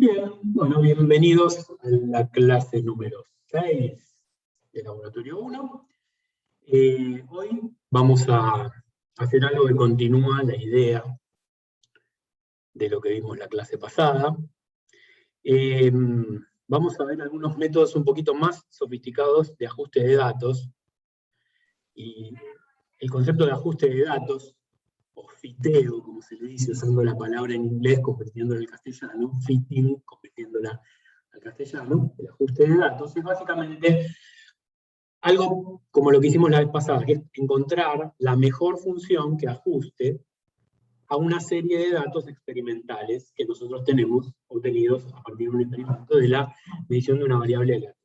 Bien, bueno, bienvenidos a la clase número 6 de Laboratorio 1. Hoy vamos a hacer algo que continúa la idea de lo que vimos la clase pasada. Vamos a ver algunos métodos un poquito más sofisticados de ajuste de datos. Y el concepto de ajuste de datos, o fiteo, como se le dice, usando la palabra en inglés, convirtiéndola al castellano, fitting, convirtiéndola al castellano, el ajuste de datos, es básicamente algo como lo que hicimos la vez pasada, que es encontrar la mejor función que ajuste a una serie de datos experimentales que nosotros tenemos obtenidos a partir de un experimento de la medición de una variable aleatoria.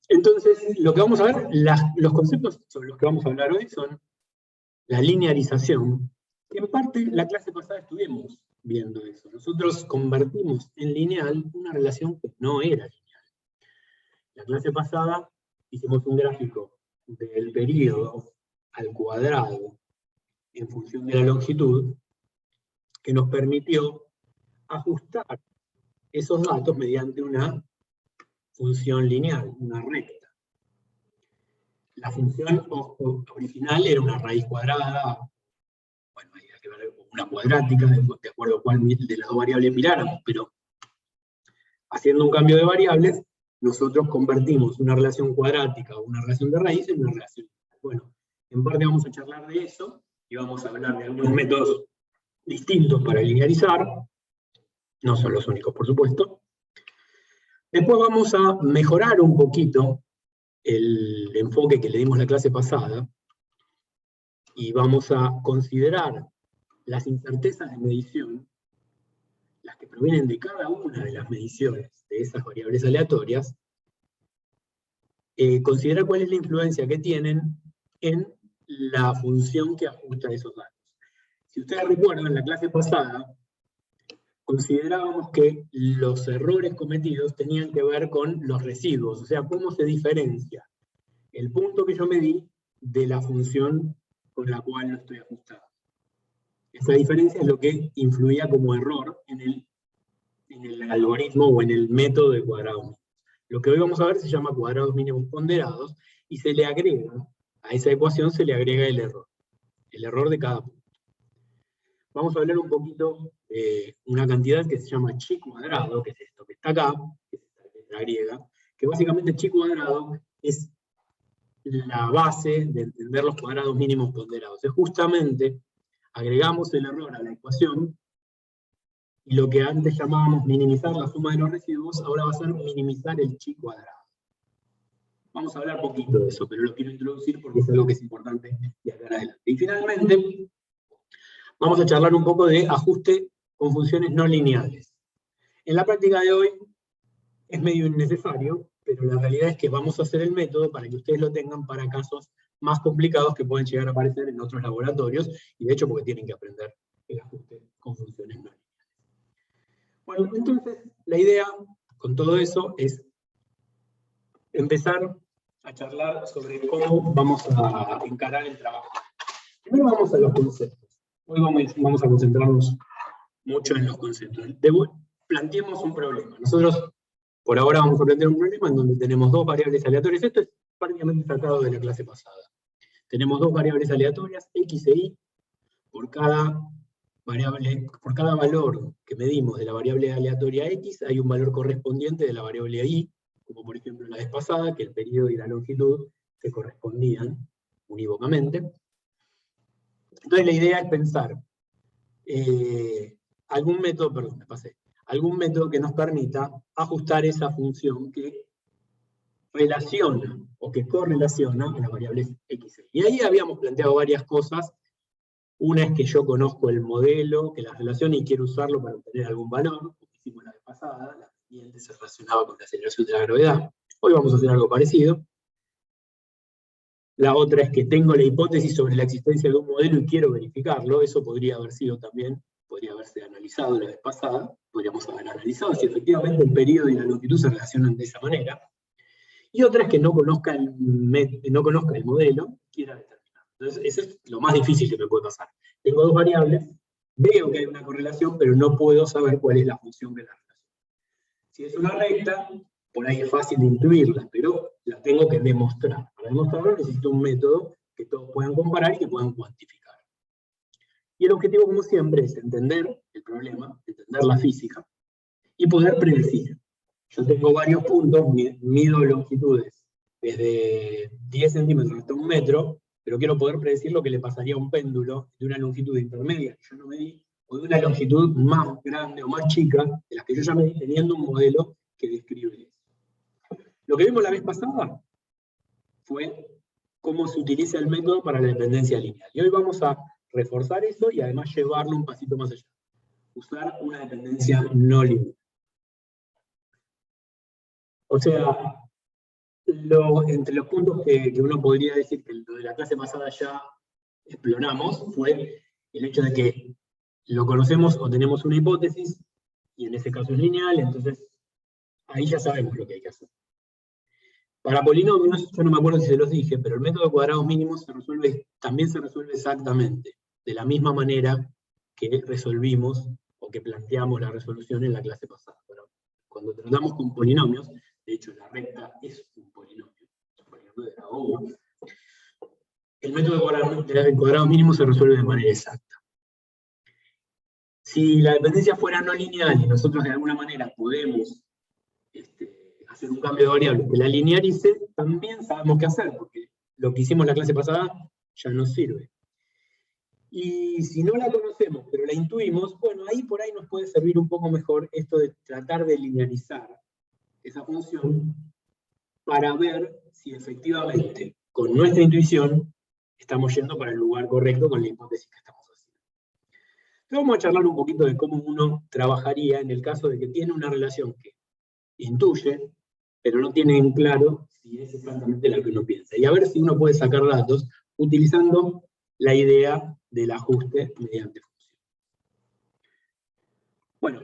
Entonces, lo que vamos a ver, los conceptos sobre los que vamos a hablar hoy son la linearización, que en parte la clase pasada estuvimos viendo eso. Nosotros convertimos en lineal una relación que no era lineal. La clase pasada hicimos un gráfico del periodo al cuadrado en función de la longitud, que nos permitió ajustar esos datos mediante una función lineal, una recta. La función original era una raíz cuadrada, bueno, hay que ver una cuadrática, de acuerdo a cuál de las dos variables miráramos, pero haciendo un cambio de variables, nosotros convertimos una relación cuadrática o una relación de raíz en una relación. Bueno, en parte vamos a charlar de eso, y vamos a hablar de algunos métodos distintos para linearizar, no son los únicos, por supuesto. Después vamos a mejorar un poquito el enfoque que le dimos la clase pasada, y vamos a considerar las incertezas de medición, las que provienen de cada una de las mediciones de esas variables aleatorias, considerar cuál es la influencia que tienen en la función que ajusta esos datos. Si ustedes recuerdan, en la clase pasada, considerábamos que los errores cometidos tenían que ver con los residuos, o sea, cómo se diferencia el punto que yo medí de la función con la cual lo estoy ajustando. Esa diferencia es lo que influía como error en el algoritmo o en el método de cuadrados mínimos. Lo que hoy vamos a ver se llama cuadrados mínimos ponderados, y se le agrega, a esa ecuación se le agrega el error de cada punto. Vamos a hablar un poquito de una cantidad que se llama chi cuadrado, que es esto que está acá, que es esta letra griega, que básicamente chi cuadrado es la base de entender los cuadrados mínimos ponderados. Es justamente, agregamos el error a la ecuación, y lo que antes llamábamos minimizar la suma de los residuos, ahora va a ser minimizar el chi cuadrado. Vamos a hablar poquito de eso, pero lo quiero introducir porque es algo que es importante de acá en adelante. Y finalmente, vamos a charlar un poco de ajuste con funciones no lineales. En la práctica de hoy es medio innecesario, pero la realidad es que vamos a hacer el método para que ustedes lo tengan para casos más complicados que pueden llegar a aparecer en otros laboratorios, y de hecho porque tienen que aprender el ajuste con funciones no lineales. Bueno, entonces la idea con todo eso es empezar a charlar sobre cómo vamos a encarar el trabajo. Primero vamos a los conceptos. Hoy vamos a concentrarnos mucho en los conceptos. Planteemos un problema. Nosotros, por ahora, vamos a plantear un problema en donde tenemos dos variables aleatorias. Esto es prácticamente sacado de la clase pasada. Tenemos dos variables aleatorias, x e y. Por cada valor que medimos de la variable aleatoria x, hay un valor correspondiente de la variable y, como por ejemplo la vez pasada, que el periodo y la longitud se correspondían unívocamente. Entonces la idea es pensar algún método que nos permita ajustar esa función que relaciona o que correlaciona a las variables x y. Y ahí habíamos planteado varias cosas. Una es que yo conozco el modelo que las relaciona y quiero usarlo para obtener algún valor, como hicimos la vez pasada, la siguiente se relacionaba con la aceleración de la gravedad. Hoy vamos a hacer algo parecido. La otra es que tengo la hipótesis sobre la existencia de un modelo y quiero verificarlo. Eso podría haber sido también, podría haberse analizado la vez pasada, podríamos haber analizado si efectivamente el periodo y la longitud se relacionan de esa manera. Y otra es que no conozca el modelo, quiera determinar. Entonces, eso es lo más difícil que me puede pasar. Tengo dos variables, veo que hay una correlación, pero no puedo saber cuál es la función de la relación. Si es una recta, por ahí es fácil de intuirla, pero la tengo que demostrar. Para demostrarlo necesito un método que todos puedan comparar y que puedan cuantificar. Y el objetivo, como siempre, es entender el problema, entender la física, y poder predecir. Yo tengo varios puntos, mido longitudes desde 10 centímetros hasta 1 metro, pero quiero poder predecir lo que le pasaría a un péndulo de una longitud intermedia que yo no medí, o de una longitud más grande o más chica, de las que yo ya medí, teniendo un modelo que describe eso. Lo que vimos la vez pasada fue cómo se utiliza el método para la dependencia lineal. Y hoy vamos a reforzar eso y además llevarlo un pasito más allá. Usar una dependencia no lineal. O sea, entre los puntos que uno podría decir que lo de la clase pasada ya exploramos fue el hecho de que lo conocemos o tenemos una hipótesis, y en ese caso es lineal, entonces ahí ya sabemos lo que hay que hacer. Para polinomios, yo no me acuerdo si se los dije, pero el método de cuadrados mínimos también se resuelve exactamente de la misma manera que resolvimos o que planteamos la resolución en la clase pasada. Pero cuando tratamos con polinomios, de hecho la recta es un polinomio de la O, el método de cuadrados mínimos se resuelve de manera exacta. Si la dependencia fuera no lineal y nosotros de alguna manera podemos hacer un cambio de variable que la linearice, también sabemos qué hacer, porque lo que hicimos la clase pasada ya nos sirve. Y si no la conocemos, pero la intuimos, bueno, ahí por ahí nos puede servir un poco mejor esto de tratar de linearizar esa función para ver si efectivamente, con nuestra intuición, estamos yendo para el lugar correcto con la hipótesis que estamos haciendo. Entonces vamos a charlar un poquito de cómo uno trabajaría en el caso de que tiene una relación que intuye, pero no tiene en claro si es exactamente la que uno piensa. Y a ver si uno puede sacar datos utilizando la idea del ajuste mediante función. Bueno,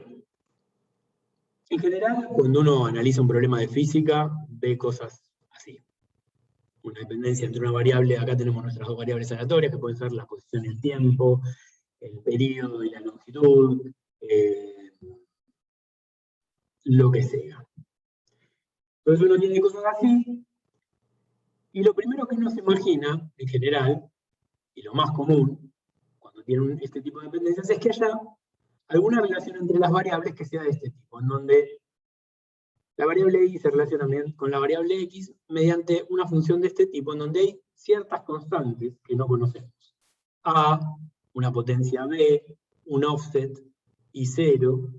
en general, cuando uno analiza un problema de física, ve cosas así. Una dependencia entre una variable, acá tenemos nuestras dos variables aleatorias, que pueden ser la posición y el tiempo, el periodo y la longitud, lo que sea. Entonces uno tiene cosas así, y lo primero que uno se imagina, en general, y lo más común, cuando tiene este tipo de dependencias, es que haya alguna relación entre las variables que sea de este tipo, en donde la variable y se relaciona con la variable x mediante una función de este tipo, en donde hay ciertas constantes que no conocemos. A, una potencia b, un offset y 0,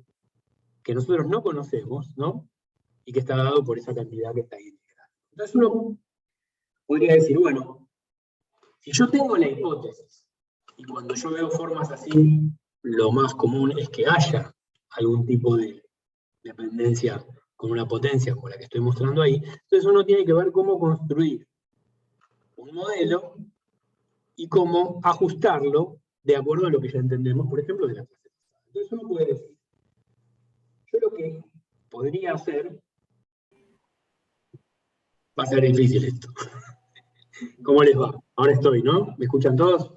que nosotros no conocemos, ¿no? Y que está dado por esa cantidad que está ahí integrada. Entonces uno podría decir, bueno, si yo tengo la hipótesis, y cuando yo veo formas así, lo más común es que haya algún tipo de dependencia con una potencia como la que estoy mostrando ahí, entonces uno tiene que ver cómo construir un modelo y cómo ajustarlo de acuerdo a lo que ya entendemos, por ejemplo, de la clase pasada. Entonces uno puede decir, yo lo que podría hacer, va a ser difícil esto. ¿Cómo les va? Ahora estoy, ¿no? ¿Me escuchan todos?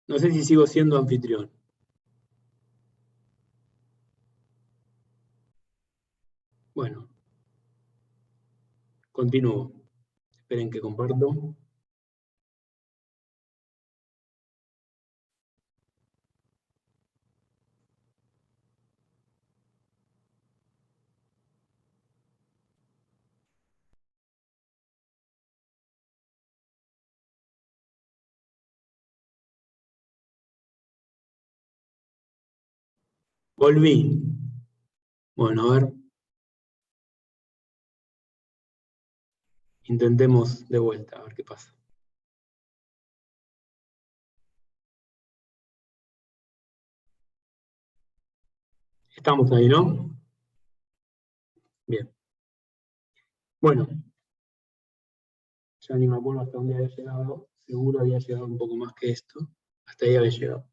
No sé si sigo siendo anfitrión. Bueno, continúo. Esperen que comparto. Volví. Bueno, a ver. Intentemos de vuelta, a ver qué pasa. Estamos ahí, ¿no? Bien. Bueno, ya ni me acuerdo hasta dónde había llegado. Seguro había llegado un poco más que esto. Hasta ahí había llegado.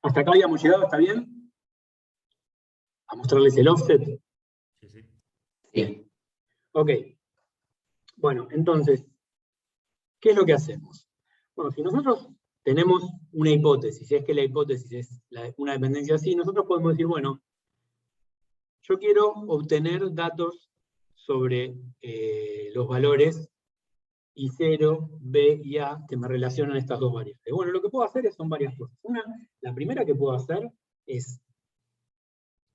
¿Hasta acá habíamos llegado? ¿Está bien? ¿A mostrarles el offset? Sí, sí. Bien. Ok. Bueno, entonces, ¿qué es lo que hacemos? Bueno, si nosotros tenemos una hipótesis, si es que la hipótesis es una dependencia así, nosotros podemos decir, bueno, yo quiero obtener datos sobre los valores I0, B y A que me relacionan estas dos variables. Bueno, lo que puedo hacer son varias cosas. La primera que puedo hacer es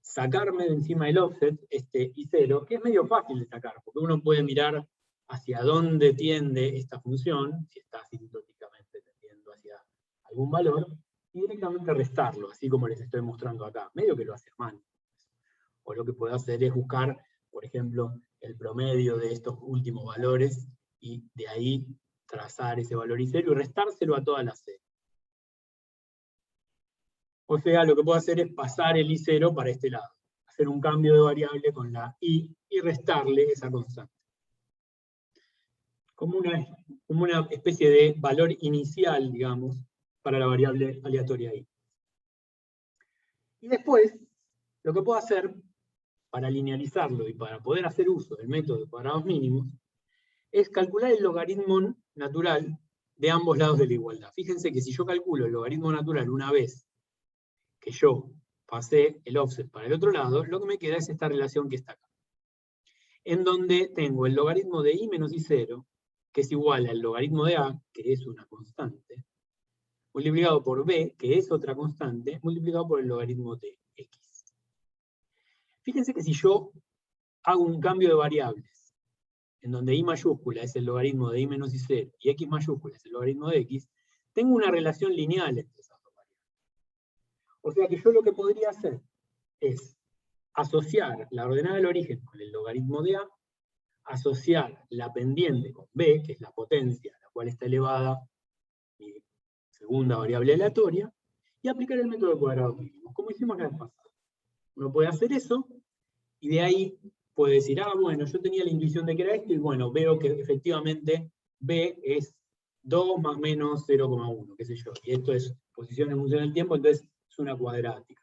sacarme de encima del offset este I0, que es medio fácil de sacar, porque uno puede mirar hacia dónde tiende esta función, si está asintóticamente tendiendo hacia algún valor, y directamente restarlo, así como les estoy mostrando acá. Medio que lo hace a mano. O lo que puedo hacer es buscar, por ejemplo, el promedio de estos últimos valores, y de ahí trazar ese valor I0 y restárselo a toda la C. O sea, lo que puedo hacer es pasar el I0 para este lado, hacer un cambio de variable con la I y restarle esa constante. Como una especie de valor inicial, digamos, para la variable aleatoria I. Y después, lo que puedo hacer para linearizarlo y para poder hacer uso del método de cuadrados mínimos, es calcular el logaritmo natural de ambos lados de la igualdad. Fíjense que si yo calculo el logaritmo natural una vez que yo pasé el offset para el otro lado, lo que me queda es esta relación que está acá. En donde tengo el logaritmo de I menos I0, que es igual al logaritmo de A, que es una constante, multiplicado por B, que es otra constante, multiplicado por el logaritmo de X. Fíjense que si yo hago un cambio de variables, en donde I mayúscula es el logaritmo de I menos I0 y X mayúscula es el logaritmo de X, tengo una relación lineal entre esas dos variables. O sea que yo lo que podría hacer es asociar la ordenada del origen con el logaritmo de A, asociar la pendiente con B, que es la potencia a la cual está elevada mi segunda variable aleatoria, y aplicar el método de cuadrados mínimos, como hicimos la vez pasada. Uno puede hacer eso, y de ahí puede decir, bueno, yo tenía la intuición de que era esto, y bueno, veo que efectivamente B es 2 más menos 0,1, qué sé yo, y esto es posición en función del tiempo, entonces es una cuadrática.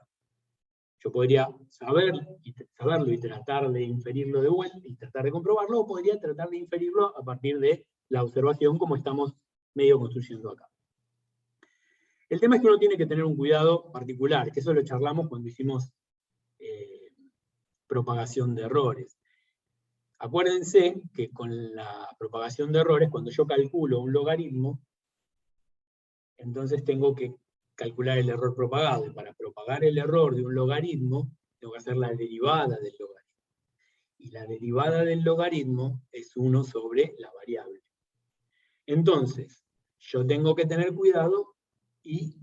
Yo podría saberlo y tratar de inferirlo de vuelta, y tratar de comprobarlo, o podría tratar de inferirlo a partir de la observación, como estamos medio construyendo acá. El tema es que uno tiene que tener un cuidado particular, que eso lo charlamos cuando hicimos propagación de errores. Acuérdense que con la propagación de errores, cuando yo calculo un logaritmo, entonces tengo que calcular el error propagado. Y para propagar el error de un logaritmo, tengo que hacer la derivada del logaritmo. Y la derivada del logaritmo es 1 sobre la variable. Entonces, yo tengo que tener cuidado y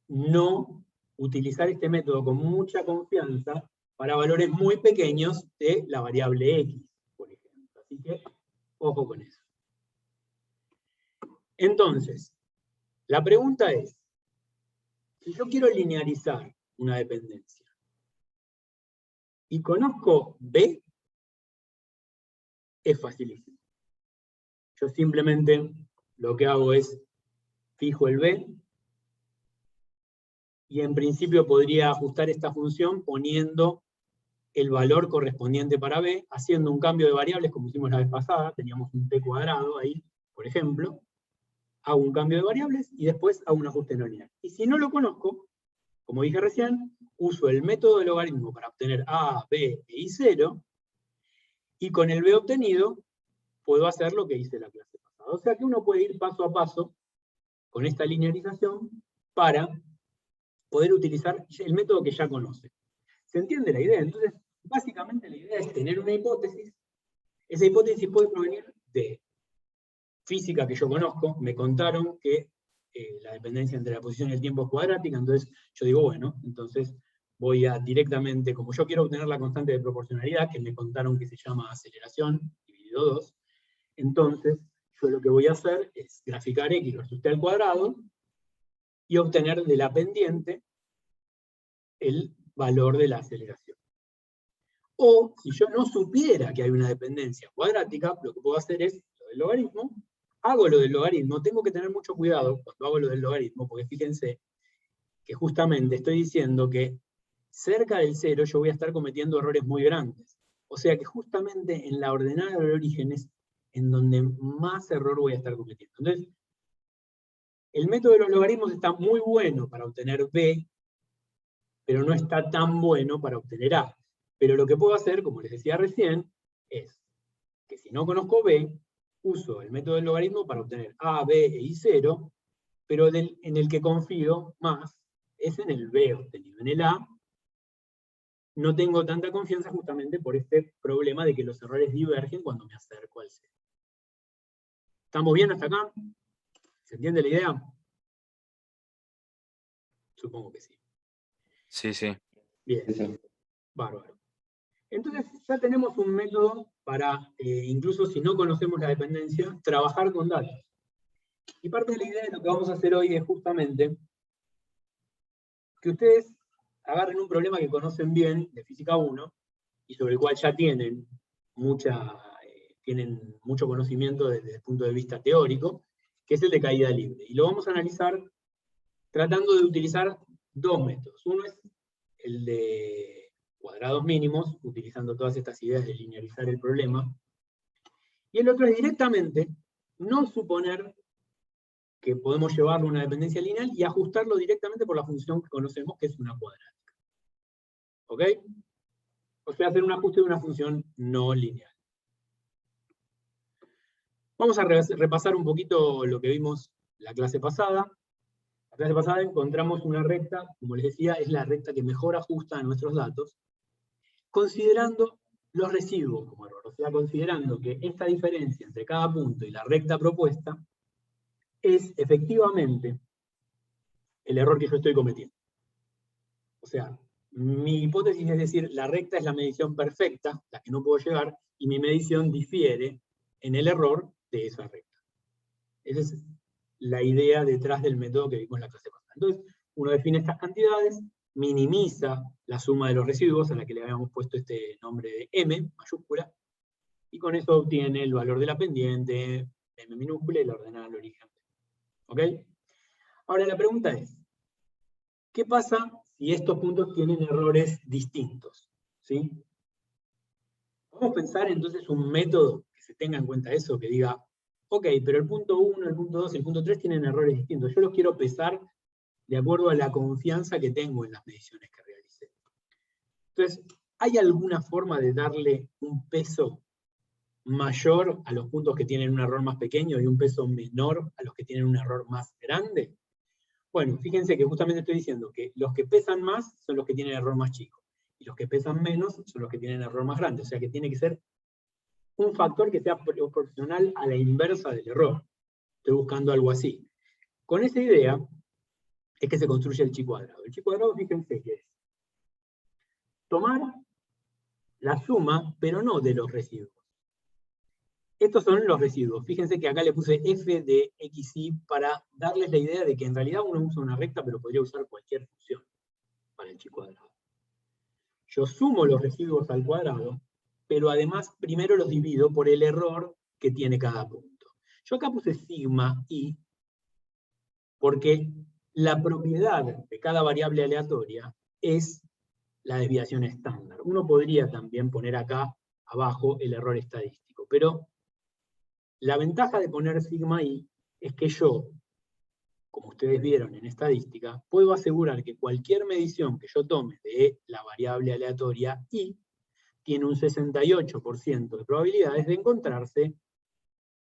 no utilizar este método con mucha confianza para valores muy pequeños de la variable X, por ejemplo. Así que, ojo con eso. Entonces, la pregunta es, si yo quiero linearizar una dependencia y conozco B, es facilísimo. Yo simplemente lo que hago es fijo el B, y en principio podría ajustar esta función poniendo el valor correspondiente para B, haciendo un cambio de variables como hicimos la vez pasada, teníamos un t cuadrado ahí, por ejemplo, hago un cambio de variables y después hago un ajuste no lineal. Y si no lo conozco, como dije recién, uso el método de logaritmo para obtener A, B e I0, y con el B obtenido puedo hacer lo que hice la clase pasada. O sea que uno puede ir paso a paso con esta linearización para poder utilizar el método que ya conoce. ¿Se entiende la idea? Entonces, básicamente la idea es tener una hipótesis. Esa hipótesis puede provenir de física que yo conozco. Me contaron que la dependencia entre la posición y el tiempo es cuadrática, entonces yo digo, bueno, entonces voy a directamente, como yo quiero obtener la constante de proporcionalidad, que me contaron que se llama aceleración dividido 2, entonces yo lo que voy a hacer es graficar x versus t al cuadrado y obtener de la pendiente el valor de la aceleración. O, si yo no supiera que hay una dependencia cuadrática, lo que puedo hacer es lo del logaritmo. Hago lo del logaritmo, tengo que tener mucho cuidado cuando hago lo del logaritmo, porque fíjense que justamente estoy diciendo que cerca del 0 yo voy a estar cometiendo errores muy grandes. O sea que justamente en la ordenada del origen es en donde más error voy a estar cometiendo. Entonces, El método de los logaritmos está muy bueno para obtener b, pero no está tan bueno para obtener a. Pero lo que puedo hacer, como les decía recién, es que si no conozco b, uso el método del logaritmo para obtener a, b e i0, pero en el que confío más es en el b obtenido. En el a no tengo tanta confianza justamente por este problema de que los errores divergen cuando me acerco al c. ¿Estamos bien hasta acá? ¿Se entiende la idea? Supongo que sí. Sí, sí. Bien, bárbaro. Entonces ya tenemos un método para, incluso si no conocemos la dependencia, trabajar con datos. Y parte de la idea de lo que vamos a hacer hoy es justamente que ustedes agarren un problema que conocen bien de Física 1 y sobre el cual ya tienen mucho conocimiento desde el punto de vista teórico, que es el de caída libre. Y lo vamos a analizar tratando de utilizar dos métodos. Uno es el de cuadrados mínimos, utilizando todas estas ideas de linearizar el problema. Y el otro es directamente no suponer que podemos llevarlo a una dependencia lineal y ajustarlo directamente por la función que conocemos, que es una cuadrática. ¿Ok? O sea, hacer un ajuste de una función no lineal. Vamos a repasar un poquito lo que vimos la clase pasada. La clase pasada encontramos una recta, como les decía, es la recta que mejor ajusta a nuestros datos, considerando los residuos como error. O sea, considerando que esta diferencia entre cada punto y la recta propuesta es efectivamente el error que yo estoy cometiendo. O sea, mi hipótesis es decir, la recta es la medición perfecta, la que no puedo llegar, y mi medición difiere en el error de esa recta. Esa es la idea detrás del método que vimos en la clase pasada. Entonces, uno define estas cantidades, minimiza la suma de los residuos, a la que le habíamos puesto este nombre de m, mayúscula, y con eso obtiene el valor de la pendiente, m minúscula, y la ordena al origen. ¿Ok? Ahora la pregunta es, ¿qué pasa si estos puntos tienen errores distintos? ¿Sí? Vamos a pensar entonces un método que se tenga en cuenta eso, que diga, ok, pero el punto 1, el punto 2 y el punto 3 tienen errores distintos. Yo los quiero pesar de acuerdo a la confianza que tengo en las mediciones que realicé. Entonces, ¿hay alguna forma de darle un peso mayor a los puntos que tienen un error más pequeño y un peso menor a los que tienen un error más grande? Bueno, fíjense que justamente estoy diciendo que los que pesan más son los que tienen error más chico, y los que pesan menos son los que tienen error más grande. O sea que tiene que ser un factor que sea proporcional a la inversa del error. Estoy buscando algo así. Con esa idea es que se construye el chi cuadrado. El chi cuadrado, fíjense que es tomar la suma, pero no de los residuos. Estos son los residuos. Fíjense que acá le puse f de xy para darles la idea de que en realidad uno usa una recta, pero podría usar cualquier función para el chi cuadrado. Yo sumo los residuos al cuadrado, pero además primero los divido por el error que tiene cada punto. Yo acá puse sigma i porque la propiedad de cada variable aleatoria es la desviación estándar. Uno podría también poner acá abajo el error estadístico, pero la ventaja de poner sigma i es que yo, como ustedes vieron en estadística, puedo asegurar que cualquier medición que yo tome de la variable aleatoria i tiene un 68% de probabilidades de encontrarse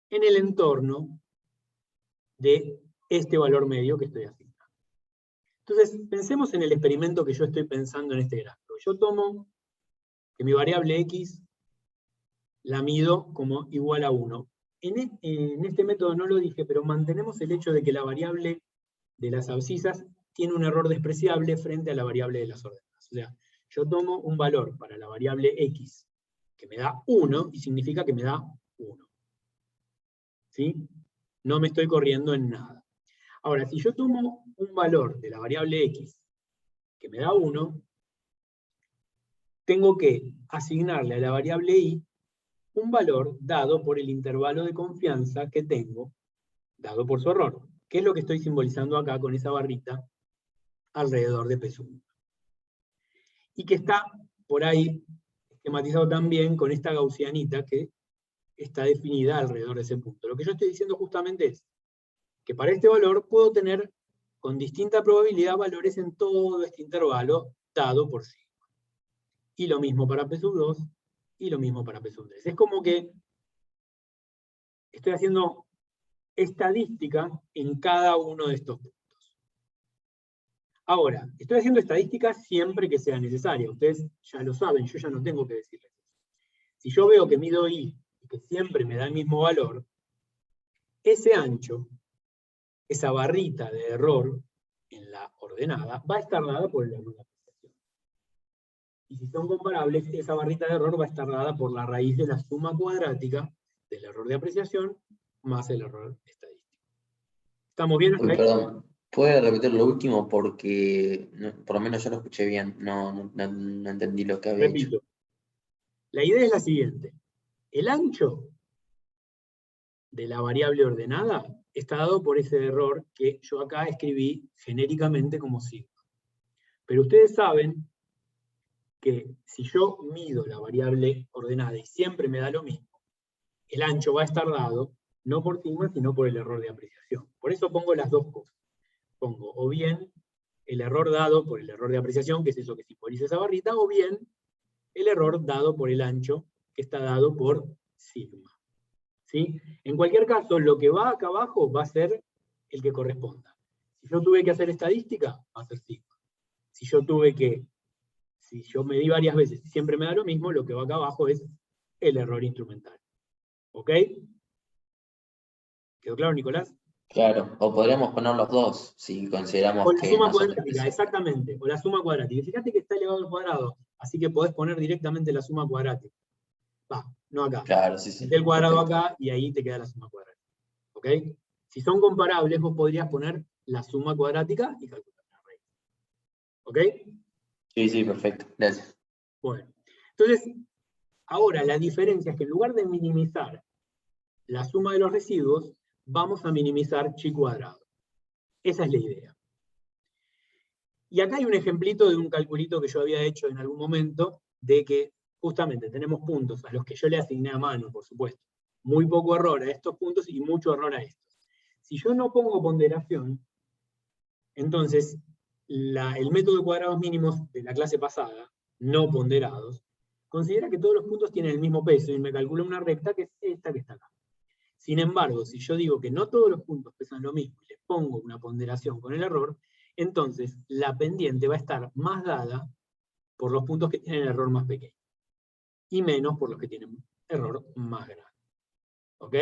en el entorno de este valor medio que estoy asignando. Entonces, pensemos en el experimento que yo estoy pensando en este gráfico. Yo tomo que mi variable x la mido como igual a 1. En este método no lo dije, pero mantenemos el hecho de que la variable de las abscisas tiene un error despreciable frente a la variable de las ordenadas. O sea, yo tomo un valor para la variable x que me da 1 y significa que me da 1. ¿Sí? No me estoy corriendo en nada. Ahora, si yo tomo un valor de la variable x que me da 1, tengo que asignarle a la variable y un valor dado por el intervalo de confianza que tengo, dado por su error. ¿Qué es lo que estoy simbolizando acá con esa barrita alrededor de P1? Y que está por ahí esquematizado también con esta gaussianita que está definida alrededor de ese punto. Lo que yo estoy diciendo justamente es, que para este valor puedo tener con distinta probabilidad valores en todo este intervalo dado por sigma. Y lo mismo para P sub 2, y lo mismo para P sub 3. Es como que estoy haciendo estadística en cada uno de estos puntos. Ahora, estoy haciendo estadística siempre que sea necesaria. Ustedes ya lo saben, yo ya no tengo que decirles eso. Si yo veo que mido I y que siempre me da el mismo valor, ese ancho, esa barrita de error en la ordenada, va a estar dada por el error de apreciación. Y si son comparables, esa barrita de error va a estar dada por la raíz de la suma cuadrática del error de apreciación más el error estadístico. ¿Estamos bien hasta ahí? Perdón, ¿puede repetir lo último? Porque por lo menos yo lo escuché bien, no entendí lo que había dicho. Repito, la idea es la siguiente. El ancho de la variable ordenada está dado por ese error que yo acá escribí genéricamente como sigma. Pero ustedes saben que si yo mido la variable ordenada y siempre me da lo mismo, el ancho va a estar dado no por sigma, sino por el error de apreciación. Por eso pongo las dos cosas. Pongo o bien el error dado por el error de apreciación, que es eso que simboliza esa barrita, o bien el error dado por el ancho, que está dado por sigma. ¿Sí? En cualquier caso, lo que va acá abajo va a ser el que corresponda. Si yo tuve que hacer estadística, va a ser sigma. Si yo medí varias veces y siempre me da lo mismo, lo que va acá abajo es el error instrumental. ¿Ok? ¿Quedó claro, Nicolás? Claro, o podríamos poner los dos, si O consideramos la que suma nosotros... cuadrática, exactamente. O la suma cuadrática. Fíjate que está elevado al cuadrado, así que podés poner directamente la suma cuadrática. Va, no acá. Claro, sí, Meté sí, el cuadrado perfecto. acá y ahí te queda la suma cuadrática. ¿Ok? Si son comparables, vos podrías poner la suma cuadrática y calcular la raíz. ¿Ok? Sí, sí, perfecto, gracias. Bueno, entonces, ahora la diferencia es que en lugar de minimizar la suma de los residuos, vamos a minimizar chi cuadrado. Esa es la idea. Y acá hay un ejemplito de un calculito que yo había hecho en algún momento, de que justamente tenemos puntos a los que yo le asigné a mano, por supuesto. Muy poco error a estos puntos y mucho error a estos. Si yo no pongo ponderación, entonces el método de cuadrados mínimos de la clase pasada, no ponderados, considera que todos los puntos tienen el mismo peso y me calcula una recta que es esta que está acá. Sin embargo, si yo digo que no todos los puntos pesan lo mismo y les pongo una ponderación con el error, entonces la pendiente va a estar más dada por los puntos que tienen error más pequeño y menos por los que tienen error más grande. ¿Ok?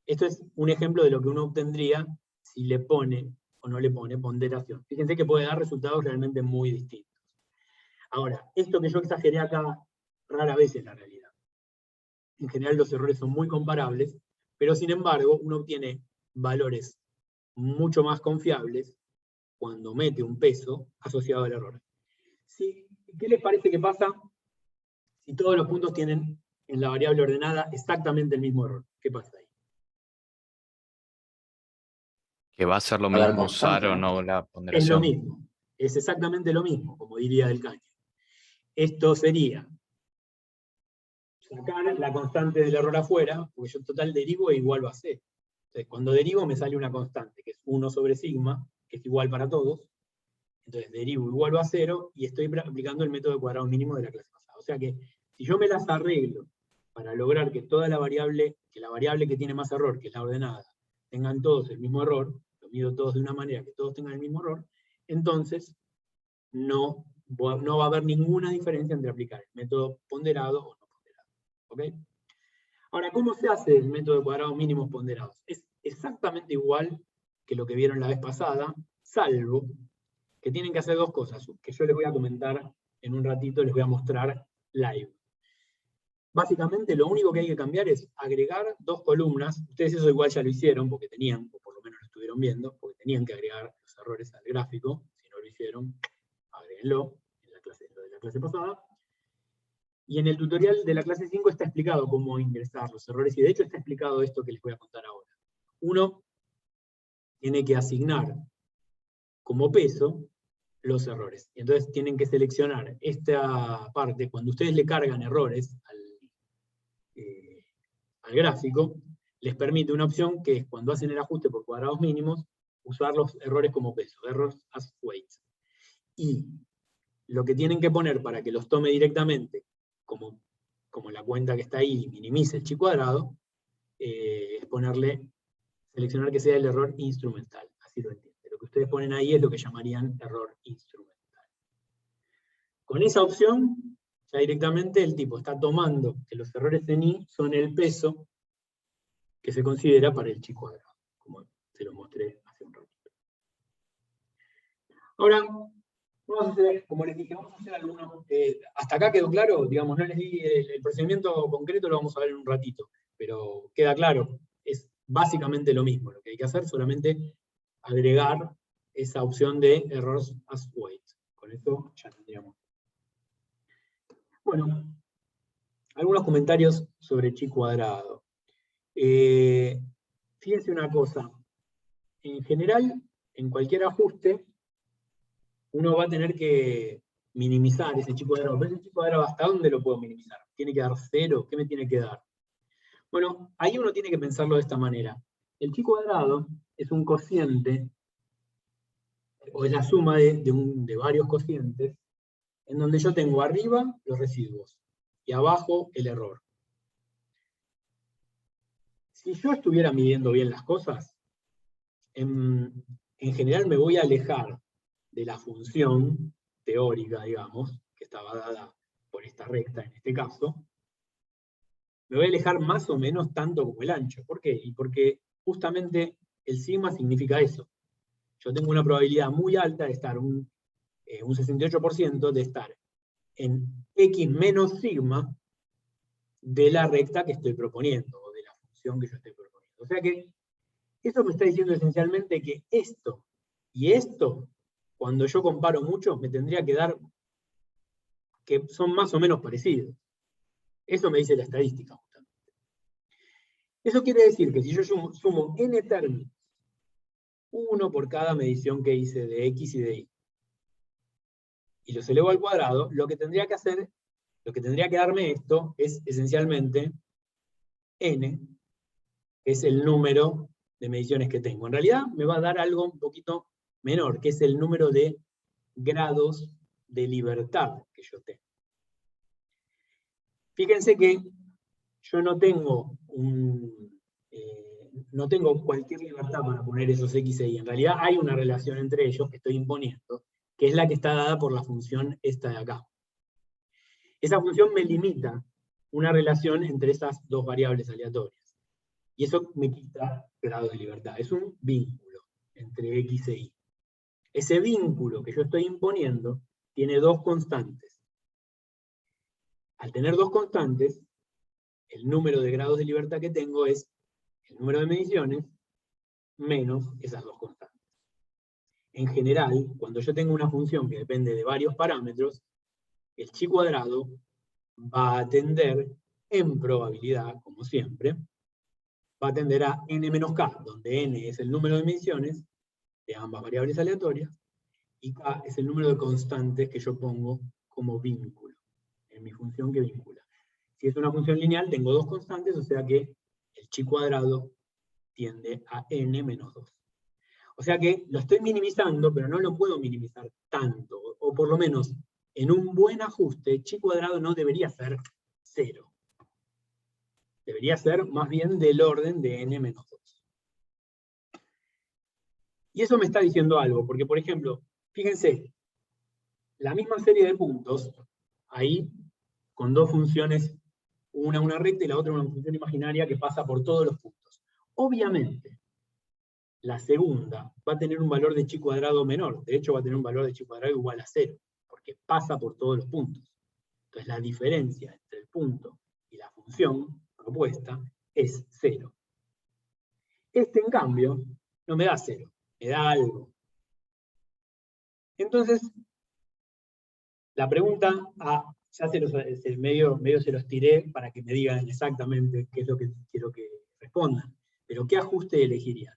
Esto es un ejemplo de lo que uno obtendría si le pone o no le pone ponderación. Fíjense que puede dar resultados realmente muy distintos. Ahora, esto que yo exageré acá rara vez es la realidad. En general los errores son muy comparables, pero sin embargo uno obtiene valores mucho más confiables cuando mete un peso asociado al error. ¿Sí? ¿Qué les parece que pasa si todos los puntos tienen en la variable ordenada exactamente el mismo error? ¿Qué pasa ahí? Que va a ser lo A ver, mismo usar constante, o ¿no? no la Es lo ponderación. mismo, es exactamente lo mismo, como diría Del Caño. Esto sería sacar la constante del error afuera, porque yo en total derivo e igualo a C. Entonces, cuando derivo me sale una constante, que es 1 sobre sigma, que es igual para todos. Entonces, derivo igualo a 0, y estoy aplicando el método de cuadrado mínimo de la clase pasada. O sea que, si yo me las arreglo para lograr que toda la variable que tiene más error, que es la ordenada, tengan todos el mismo error, lo mido todos de una manera que todos tengan el mismo error, entonces no va a haber ninguna diferencia entre aplicar el método ponderado o no ponderado. ¿Ok? Ahora, ¿cómo se hace el método de cuadrados mínimos ponderados? Es exactamente igual que lo que vieron la vez pasada, salvo que tienen que hacer dos cosas, que yo les voy a comentar en un ratito, les voy a mostrar live. Básicamente lo único que hay que cambiar es agregar dos columnas. Ustedes eso igual ya lo hicieron, porque tenían, o por lo menos lo estuvieron viendo, porque tenían que agregar los errores al gráfico. Si no lo hicieron, agréguenlo en la clase, de la clase pasada. Y en el tutorial de la clase 5 está explicado cómo ingresar los errores, y de hecho está explicado esto que les voy a contar ahora. Uno tiene que asignar como peso los errores. Y entonces tienen que seleccionar esta parte. Cuando ustedes le cargan errores al gráfico, les permite una opción que es cuando hacen el ajuste por cuadrados mínimos, usar los errores como peso, errors as weights. Y lo que tienen que poner para que los tome directamente, como la cuenta que está ahí minimice el chi cuadrado, es seleccionar que sea el error instrumental, así lo entiende. Lo que ustedes ponen ahí es lo que llamarían error instrumental. Con esa opción, ya directamente el tipo está tomando que los errores en I son el peso que se considera para el chi cuadrado, como se lo mostré hace un ratito. Ahora, vamos a hacer, como les dije, vamos a hacer algunos. Hasta acá quedó claro, digamos, no les di el procedimiento concreto, lo vamos a ver en un ratito, pero queda claro, es básicamente lo mismo, lo que hay que hacer, solamente agregar esa opción de errors as weight. Con esto ya tendríamos. Bueno, algunos comentarios sobre chi cuadrado. Fíjense una cosa, en general, en cualquier ajuste, uno va a tener que minimizar ese chi cuadrado. Pero ese chi cuadrado, ¿hasta dónde lo puedo minimizar? ¿Tiene que dar 0? ¿Qué me tiene que dar? Bueno, ahí uno tiene que pensarlo de esta manera. El chi cuadrado es un cociente, o es la suma de varios cocientes, en donde yo tengo arriba los residuos y abajo el error. Si yo estuviera midiendo bien las cosas, en general me voy a alejar de la función teórica, digamos, que estaba dada por esta recta en este caso, me voy a alejar más o menos tanto como el ancho. ¿Por qué? Y porque justamente el sigma significa eso. Yo tengo una probabilidad muy alta de estar, un 68% de estar en x menos sigma de la recta que estoy proponiendo, o de la función que yo estoy proponiendo. O sea que eso me está diciendo esencialmente que esto y esto, cuando yo comparo mucho, me tendría que dar que son más o menos parecidos. Eso me dice la estadística, justamente. Eso quiere decir que si yo sumo n términos, uno por cada medición que hice de x y de y, y los elevo al cuadrado, lo que tendría que hacer, lo que tendría que darme esto, es esencialmente n, que es el número de mediciones que tengo. En realidad me va a dar algo un poquito menor, que es el número de grados de libertad que yo tengo. Fíjense que yo no tengo cualquier libertad para poner esos x e y. En realidad hay una relación entre ellos que estoy imponiendo, que es la que está dada por la función esta de acá. Esa función me limita una relación entre esas dos variables aleatorias. Y eso me quita grados de libertad. Es un vínculo entre x e y. Ese vínculo que yo estoy imponiendo tiene dos constantes. Al tener dos constantes, el número de grados de libertad que tengo es el número de mediciones menos esas dos constantes. En general, cuando yo tengo una función que depende de varios parámetros, el chi cuadrado va a tender, en probabilidad, como siempre, va a tender a n menos k, donde n es el número de mediciones de ambas variables aleatorias, y k es el número de constantes que yo pongo como vínculo, en mi función que vincula. Si es una función lineal, tengo dos constantes, o sea que el chi cuadrado tiende a n menos 2. O sea que lo estoy minimizando, pero no lo puedo minimizar tanto, o por lo menos en un buen ajuste, chi cuadrado no debería ser 0. Debería ser más bien del orden de n menos 2. Y eso me está diciendo algo, porque por ejemplo, fíjense, la misma serie de puntos, ahí, con dos funciones, una recta y la otra una función imaginaria que pasa por todos los puntos. Obviamente, la segunda va a tener un valor de chi cuadrado menor, de hecho va a tener un valor de chi cuadrado igual a 0, porque pasa por todos los puntos. Entonces la diferencia entre el punto y la función propuesta es 0. Este, en cambio, no me da 0, me da algo. Entonces, la pregunta ya medio se los tiré para que me digan exactamente qué es lo que quiero que respondan. Pero ¿qué ajuste elegirían?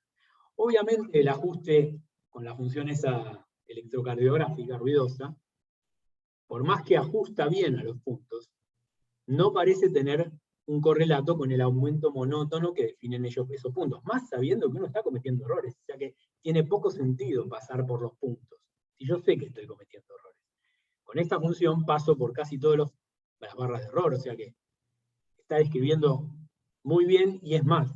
Obviamente el ajuste con la función esa electrocardiográfica ruidosa, por más que ajusta bien a los puntos, no parece tener un correlato con el aumento monótono que definen ellos esos puntos, más sabiendo que uno está cometiendo errores, o sea que tiene poco sentido pasar por los puntos, si yo sé que estoy cometiendo errores. Con esta función paso por casi todas las barras de error, o sea que está describiendo muy bien, y es más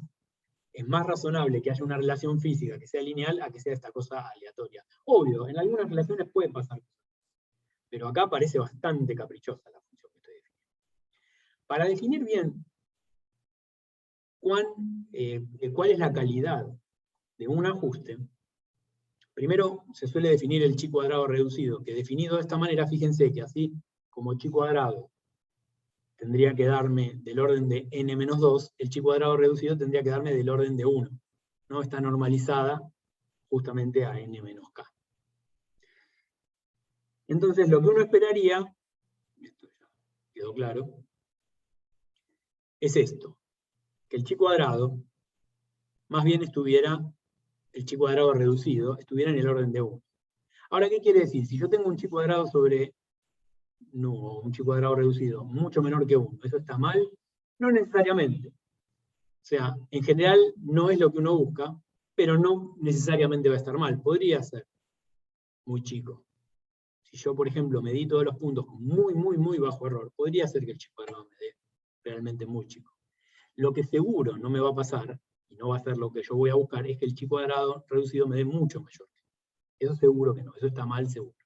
razonable que haya una relación física que sea lineal a que sea esta cosa aleatoria. Obvio, en algunas relaciones puede pasar, pero acá parece bastante caprichosa la función que estoy definiendo. Para definir bien cuál es la calidad de un ajuste, primero se suele definir el chi cuadrado reducido, que definido de esta manera, fíjense que así como chi cuadrado tendría que darme del orden de n-2, el chi cuadrado reducido tendría que darme del orden de 1. ¿No? Está normalizada justamente a n-k. Entonces, lo que uno esperaría, esto ya quedó claro, es esto, que el chi cuadrado, más bien estuviera, el chi cuadrado reducido, estuviera en el orden de 1. Ahora, ¿qué quiere decir? Si yo tengo un chi cuadrado sobre un chi cuadrado reducido mucho menor que 1, ¿eso está mal? No necesariamente. O sea, en general no es lo que uno busca, pero no necesariamente va a estar mal. Podría ser muy chico. Si yo, por ejemplo, medí todos los puntos con muy, muy, muy bajo error, podría ser que el chi cuadrado me dé realmente muy chico. Lo que seguro no me va a pasar, y no va a ser lo que yo voy a buscar, es que el chi cuadrado reducido me dé mucho mayor. Eso seguro que no, eso está mal seguro.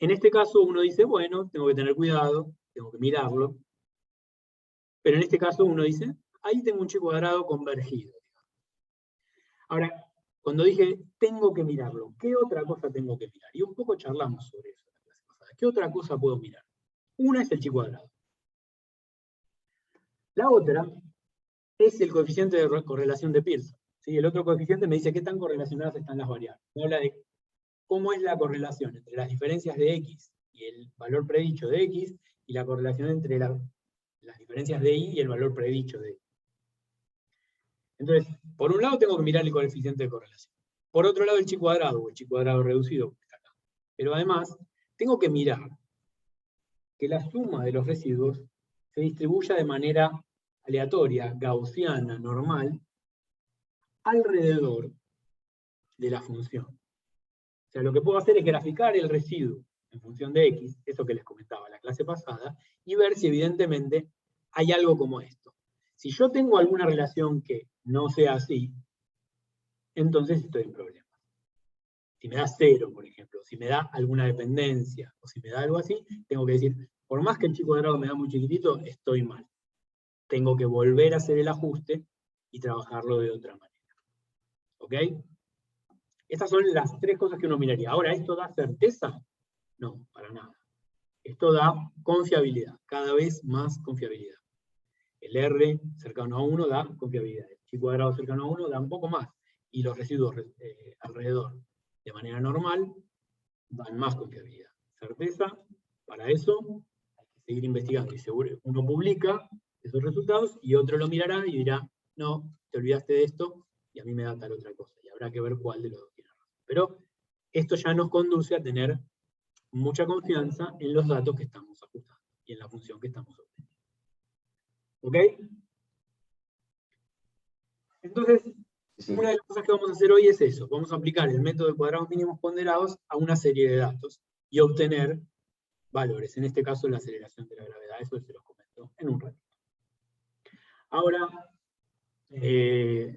En este caso uno dice, bueno, tengo que tener cuidado, tengo que mirarlo, pero en este caso uno dice, ahí tengo un chi cuadrado convergido. Ahora, cuando dije, tengo que mirarlo, ¿qué otra cosa tengo que mirar? Y un poco charlamos sobre eso en la clase pasada. ¿Qué otra cosa puedo mirar? Una es el chi cuadrado. La otra es el coeficiente de correlación de Pearson. ¿Sí? El otro coeficiente me dice qué tan correlacionadas están las variables. Me habla de cómo es la correlación entre las diferencias de x y el valor predicho de x, y la correlación entre las diferencias de y el valor predicho de y. Entonces, por un lado tengo que mirar el coeficiente de correlación. Por otro lado el chi cuadrado, o el chi cuadrado reducido, que está acá. Pero además, tengo que mirar que la suma de los residuos se distribuya de manera aleatoria, gaussiana, normal, alrededor de la función. O sea, lo que puedo hacer es graficar el residuo en función de x, eso que les comentaba la clase pasada, y ver si evidentemente hay algo como esto. Si yo tengo alguna relación que no sea así, entonces estoy en problemas. Si me da 0, por ejemplo, si me da alguna dependencia, o si me da algo así, tengo que decir, por más que el chi cuadrado me da muy chiquitito, estoy mal. Tengo que volver a hacer el ajuste y trabajarlo de otra manera. ¿Ok? Estas son las tres cosas que uno miraría. Ahora, ¿esto da certeza? No, para nada. Esto da confiabilidad, cada vez más confiabilidad. El R cercano a 1 da confiabilidad. El chi cuadrado cercano a 1 da un poco más. Y los residuos alrededor, de manera normal, dan más confiabilidad. Certeza, para eso hay que seguir investigando. Y seguro uno publica esos resultados y otro lo mirará y dirá, no, te olvidaste de esto y a mí me da tal otra cosa. Y habrá que ver cuál de los dos tiene razón. Pero esto ya nos conduce a tener mucha confianza en los datos que estamos ajustando y en la función que estamos obteniendo. ¿Ok? Entonces, una de las cosas que vamos a hacer hoy es eso. Vamos a aplicar el método de cuadrados mínimos ponderados a una serie de datos y obtener valores. En este caso, la aceleración de la gravedad. Eso se los comento en un ratito. Ahora,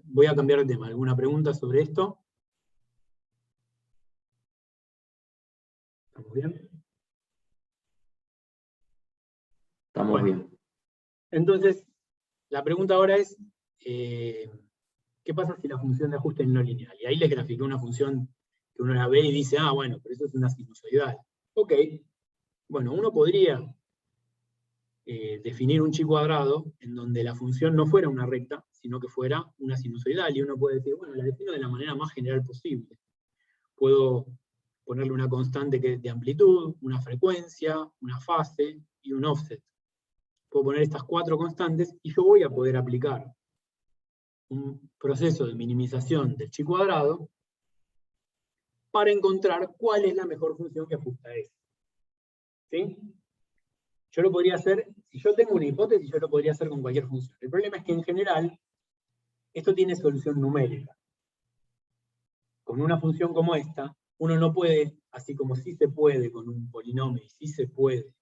voy a cambiar de tema. ¿Alguna pregunta sobre esto? ¿Estamos bien? Estamos bien. Entonces, la pregunta ahora es, ¿qué pasa si la función de ajuste es no lineal? Y ahí les grafiqué una función que uno la ve y dice, ah, bueno, pero eso es una sinusoidal. Ok, bueno, uno podría definir un chi cuadrado en donde la función no fuera una recta, sino que fuera una sinusoidal, y uno puede decir, bueno, la defino de la manera más general posible. Puedo ponerle una constante de amplitud, una frecuencia, una fase y un offset. Puedo poner estas 4 constantes y yo voy a poder aplicar un proceso de minimización del chi cuadrado para encontrar cuál es la mejor función que ajusta a eso. ¿Sí? Yo lo podría hacer Si yo tengo una hipótesis, yo lo podría hacer con cualquier función. El problema es que en general, esto tiene solución numérica. Con una función como esta, uno no puede, así como sí se puede con un polinomio y sí se puede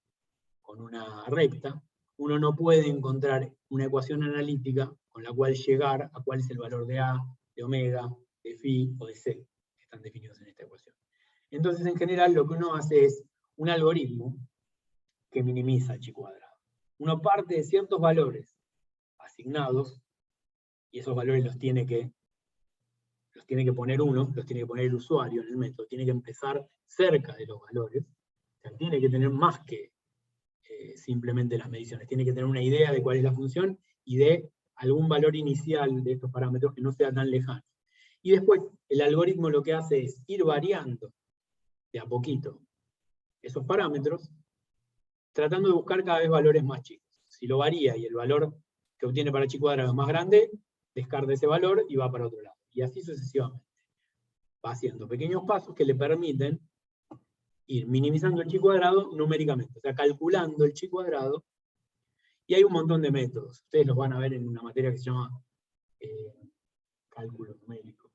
con una recta, uno no puede encontrar una ecuación analítica con la cual llegar a cuál es el valor de A, de omega, de phi o de C, que están definidos en esta ecuación. Entonces, en general, lo que uno hace es un algoritmo que minimiza el chi cuadrado. Uno parte de ciertos valores asignados, y esos valores los tiene que poner uno, los tiene que poner el usuario en el método, tiene que empezar cerca de los valores, o sea, tiene que tener más que simplemente las mediciones, tiene que tener una idea de cuál es la función y de algún valor inicial de estos parámetros que no sea tan lejano. Y después el algoritmo lo que hace es ir variando de a poquito esos parámetros, tratando de buscar cada vez valores más chicos. Si lo varía y el valor que obtiene para chi cuadrado es más grande, descarta ese valor y va para otro lado. Y así sucesivamente. Va haciendo pequeños pasos que le permiten ir minimizando el chi cuadrado numéricamente, o sea, calculando el chi cuadrado, y hay un montón de métodos. Ustedes los van a ver en una materia que se llama cálculo numérico.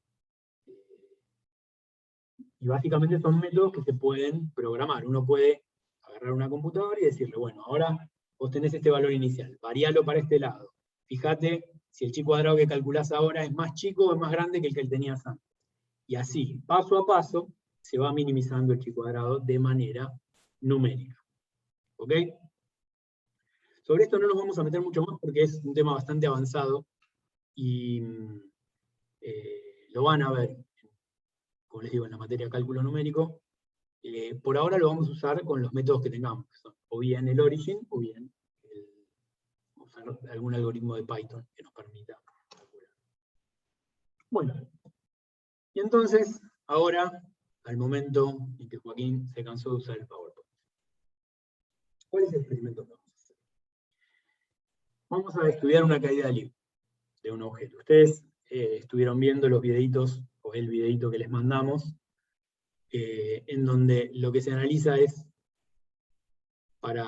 Y básicamente son métodos que se pueden programar. Uno puede agarrar una computadora y decirle, bueno, ahora vos tenés este valor inicial, varíalo para este lado. Fíjate si el chi cuadrado que calculás ahora es más chico o es más grande que el que tenías antes. Y así, paso a paso, se va minimizando el chi cuadrado de manera numérica. ¿Ok? Sobre esto no nos vamos a meter mucho más porque es un tema bastante avanzado y lo van a ver, como les digo, en la materia de cálculo numérico. Por ahora lo vamos a usar con los métodos que tengamos, que son o bien el origin o bien usar algún algoritmo de Python que nos permita calcular. Bueno, y entonces, ahora, al momento en que Joaquín se cansó de usar el PowerPoint. ¿Cuál es el experimento que vamos a hacer? Vamos a estudiar una caída libre de un objeto. Ustedes estuvieron viendo los videitos, o el videito que les mandamos, en donde lo que se analiza es, para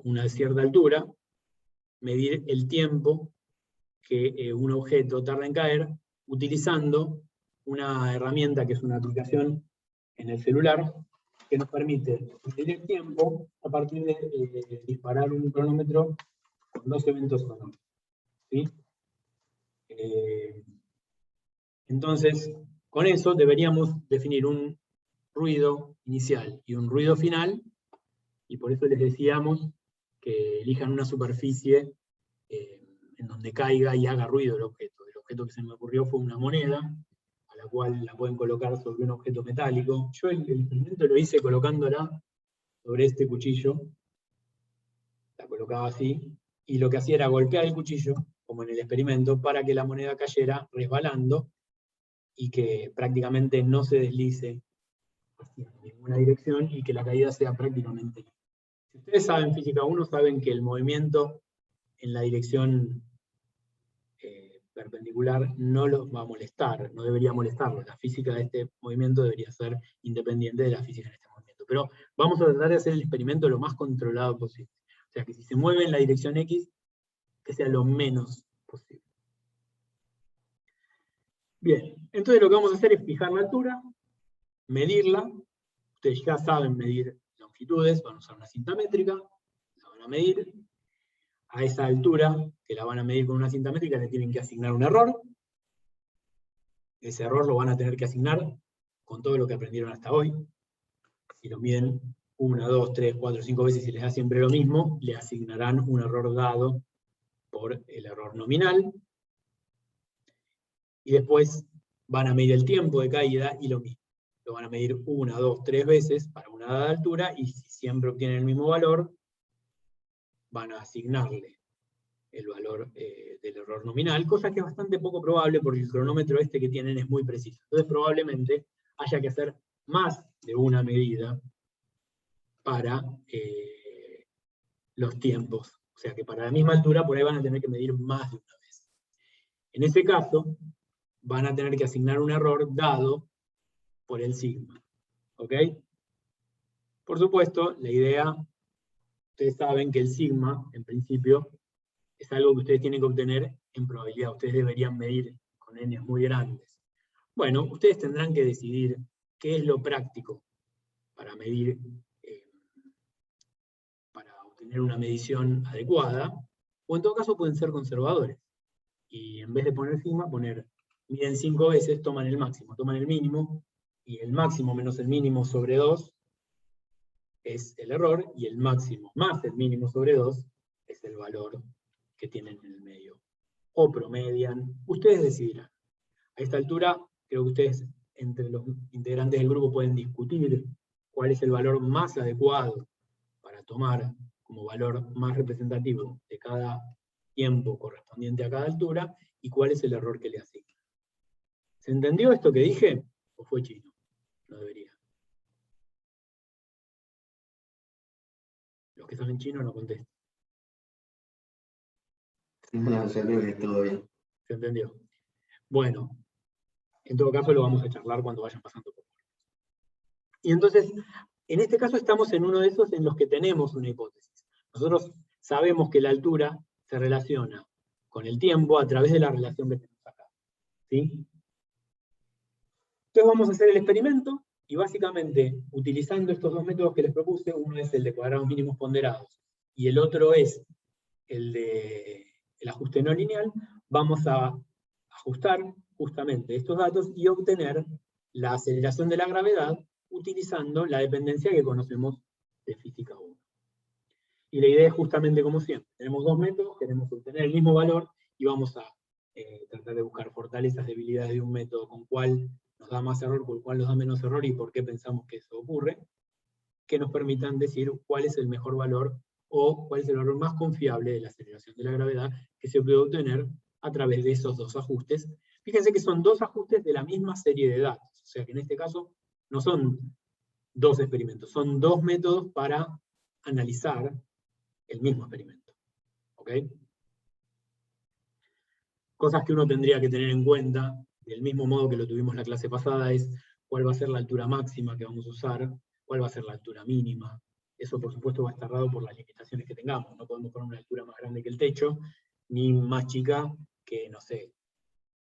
una cierta altura, medir el tiempo que un objeto tarda en caer, utilizando una herramienta que es una aplicación en el celular, que nos permite medir el tiempo a partir de disparar un cronómetro con 2 eventos sonoros. ¿Sí? Entonces, con eso deberíamos definir un ruido inicial y un ruido final, y por eso les decíamos que elijan una superficie en donde caiga y haga ruido el objeto. El objeto que se me ocurrió fue una moneda, a la cual la pueden colocar sobre un objeto metálico. Yo el experimento lo hice colocándola sobre este cuchillo, la colocaba así, y lo que hacía era golpear el cuchillo, como en el experimento, para que la moneda cayera resbalando, y que prácticamente no se deslice hacia ninguna dirección, y que la caída sea prácticamente libre. Si ustedes saben física 1, saben que el movimiento en la dirección perpendicular no los va a molestar, no debería molestarlos. La física de este movimiento debería ser independiente de la física en este movimiento. Pero vamos a tratar de hacer el experimento lo más controlado posible. O sea, que si se mueve en la dirección X, que sea lo menos posible. Bien, entonces lo que vamos a hacer es fijar la altura, medirla. Ustedes ya saben medir longitudes, van a usar una cinta métrica, la van a medir. A esa altura, que la van a medir con una cinta métrica, le tienen que asignar un error. Ese error lo van a tener que asignar con todo lo que aprendieron hasta hoy. Si lo miden 1, 2, 3, 4, 5 veces y les da siempre lo mismo, le asignarán un error dado por el error nominal. Y después van a medir el tiempo de caída y lo mismo. Lo van a medir 1, 2, 3 veces para una dada altura, y si siempre obtienen el mismo valor, van a asignarle el valor del error nominal, cosa que es bastante poco probable porque el cronómetro este que tienen es muy preciso. Entonces probablemente haya que hacer más de una medida para los tiempos. O sea que para la misma altura por ahí van a tener que medir más de una vez. En ese caso, van a tener que asignar un error dado por el sigma. ¿Ok? Por supuesto, la idea, ustedes saben que el sigma, en principio, es algo que ustedes tienen que obtener en probabilidad. Ustedes deberían medir con n muy grandes. Bueno, ustedes tendrán que decidir qué es lo práctico para medir, para obtener una medición adecuada, o en todo caso pueden ser conservadores. Y en vez de poner sigma, miden 5 veces, toman el máximo, toman el mínimo, y el máximo menos el mínimo sobre 2 es el error, y el máximo más el mínimo sobre 2 es el valor que tienen en el medio. O promedian, ustedes decidirán. A esta altura, creo que ustedes, entre los integrantes del grupo, pueden discutir cuál es el valor más adecuado para tomar como valor más representativo de cada tiempo correspondiente a cada altura, y cuál es el error que le asignan. ¿Se entendió esto que dije? ¿O fue chino? No debería. Los que saben chino no contesten. No, yo creo que todo bien. ¿Se entendió? Bueno, en todo caso lo vamos a charlar cuando vayan pasando por. Y entonces, en este caso estamos en uno de esos en los que tenemos una hipótesis. Nosotros sabemos que la altura se relaciona con el tiempo a través de la relación que tenemos acá. ¿Sí? Entonces vamos a hacer el experimento, y básicamente, utilizando estos dos métodos que les propuse, uno es el de cuadrados mínimos ponderados, y el otro es el de el ajuste no lineal, vamos a ajustar justamente estos datos y obtener la aceleración de la gravedad utilizando la dependencia que conocemos de física 1. Y la idea es justamente como siempre. Tenemos dos métodos, queremos obtener el mismo valor, y vamos a tratar de buscar fortalezas, debilidades de un método, con cuál nos da más error, con cuál nos da menos error, y por qué pensamos que eso ocurre, que nos permitan decir cuál es el mejor valor, o cuál es el valor más confiable de la aceleración de la gravedad que se puede obtener a través de esos dos ajustes. Fíjense que son dos ajustes de la misma serie de datos, o sea que en este caso no son dos experimentos, son dos métodos para analizar el mismo experimento. ¿Ok? Cosas que uno tendría que tener en cuenta, del mismo modo que lo tuvimos la clase pasada, es cuál va a ser la altura máxima que vamos a usar, cuál va a ser la altura mínima. Eso, por supuesto, va a estar dado por las limitaciones que tengamos. No podemos poner una altura más grande que el techo, ni más chica que, no sé,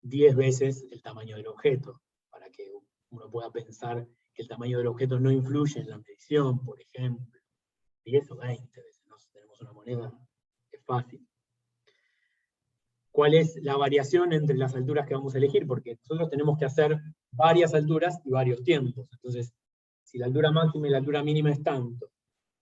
10 veces el tamaño del objeto, para que uno pueda pensar que el tamaño del objeto no influye en la medición, por ejemplo. 10 o 20 veces, ¿no? Si tenemos una moneda, es fácil. ¿Cuál es la variación entre las alturas que vamos a elegir? Porque nosotros tenemos que hacer varias alturas y varios tiempos. Entonces, si la altura máxima y la altura mínima es tanto,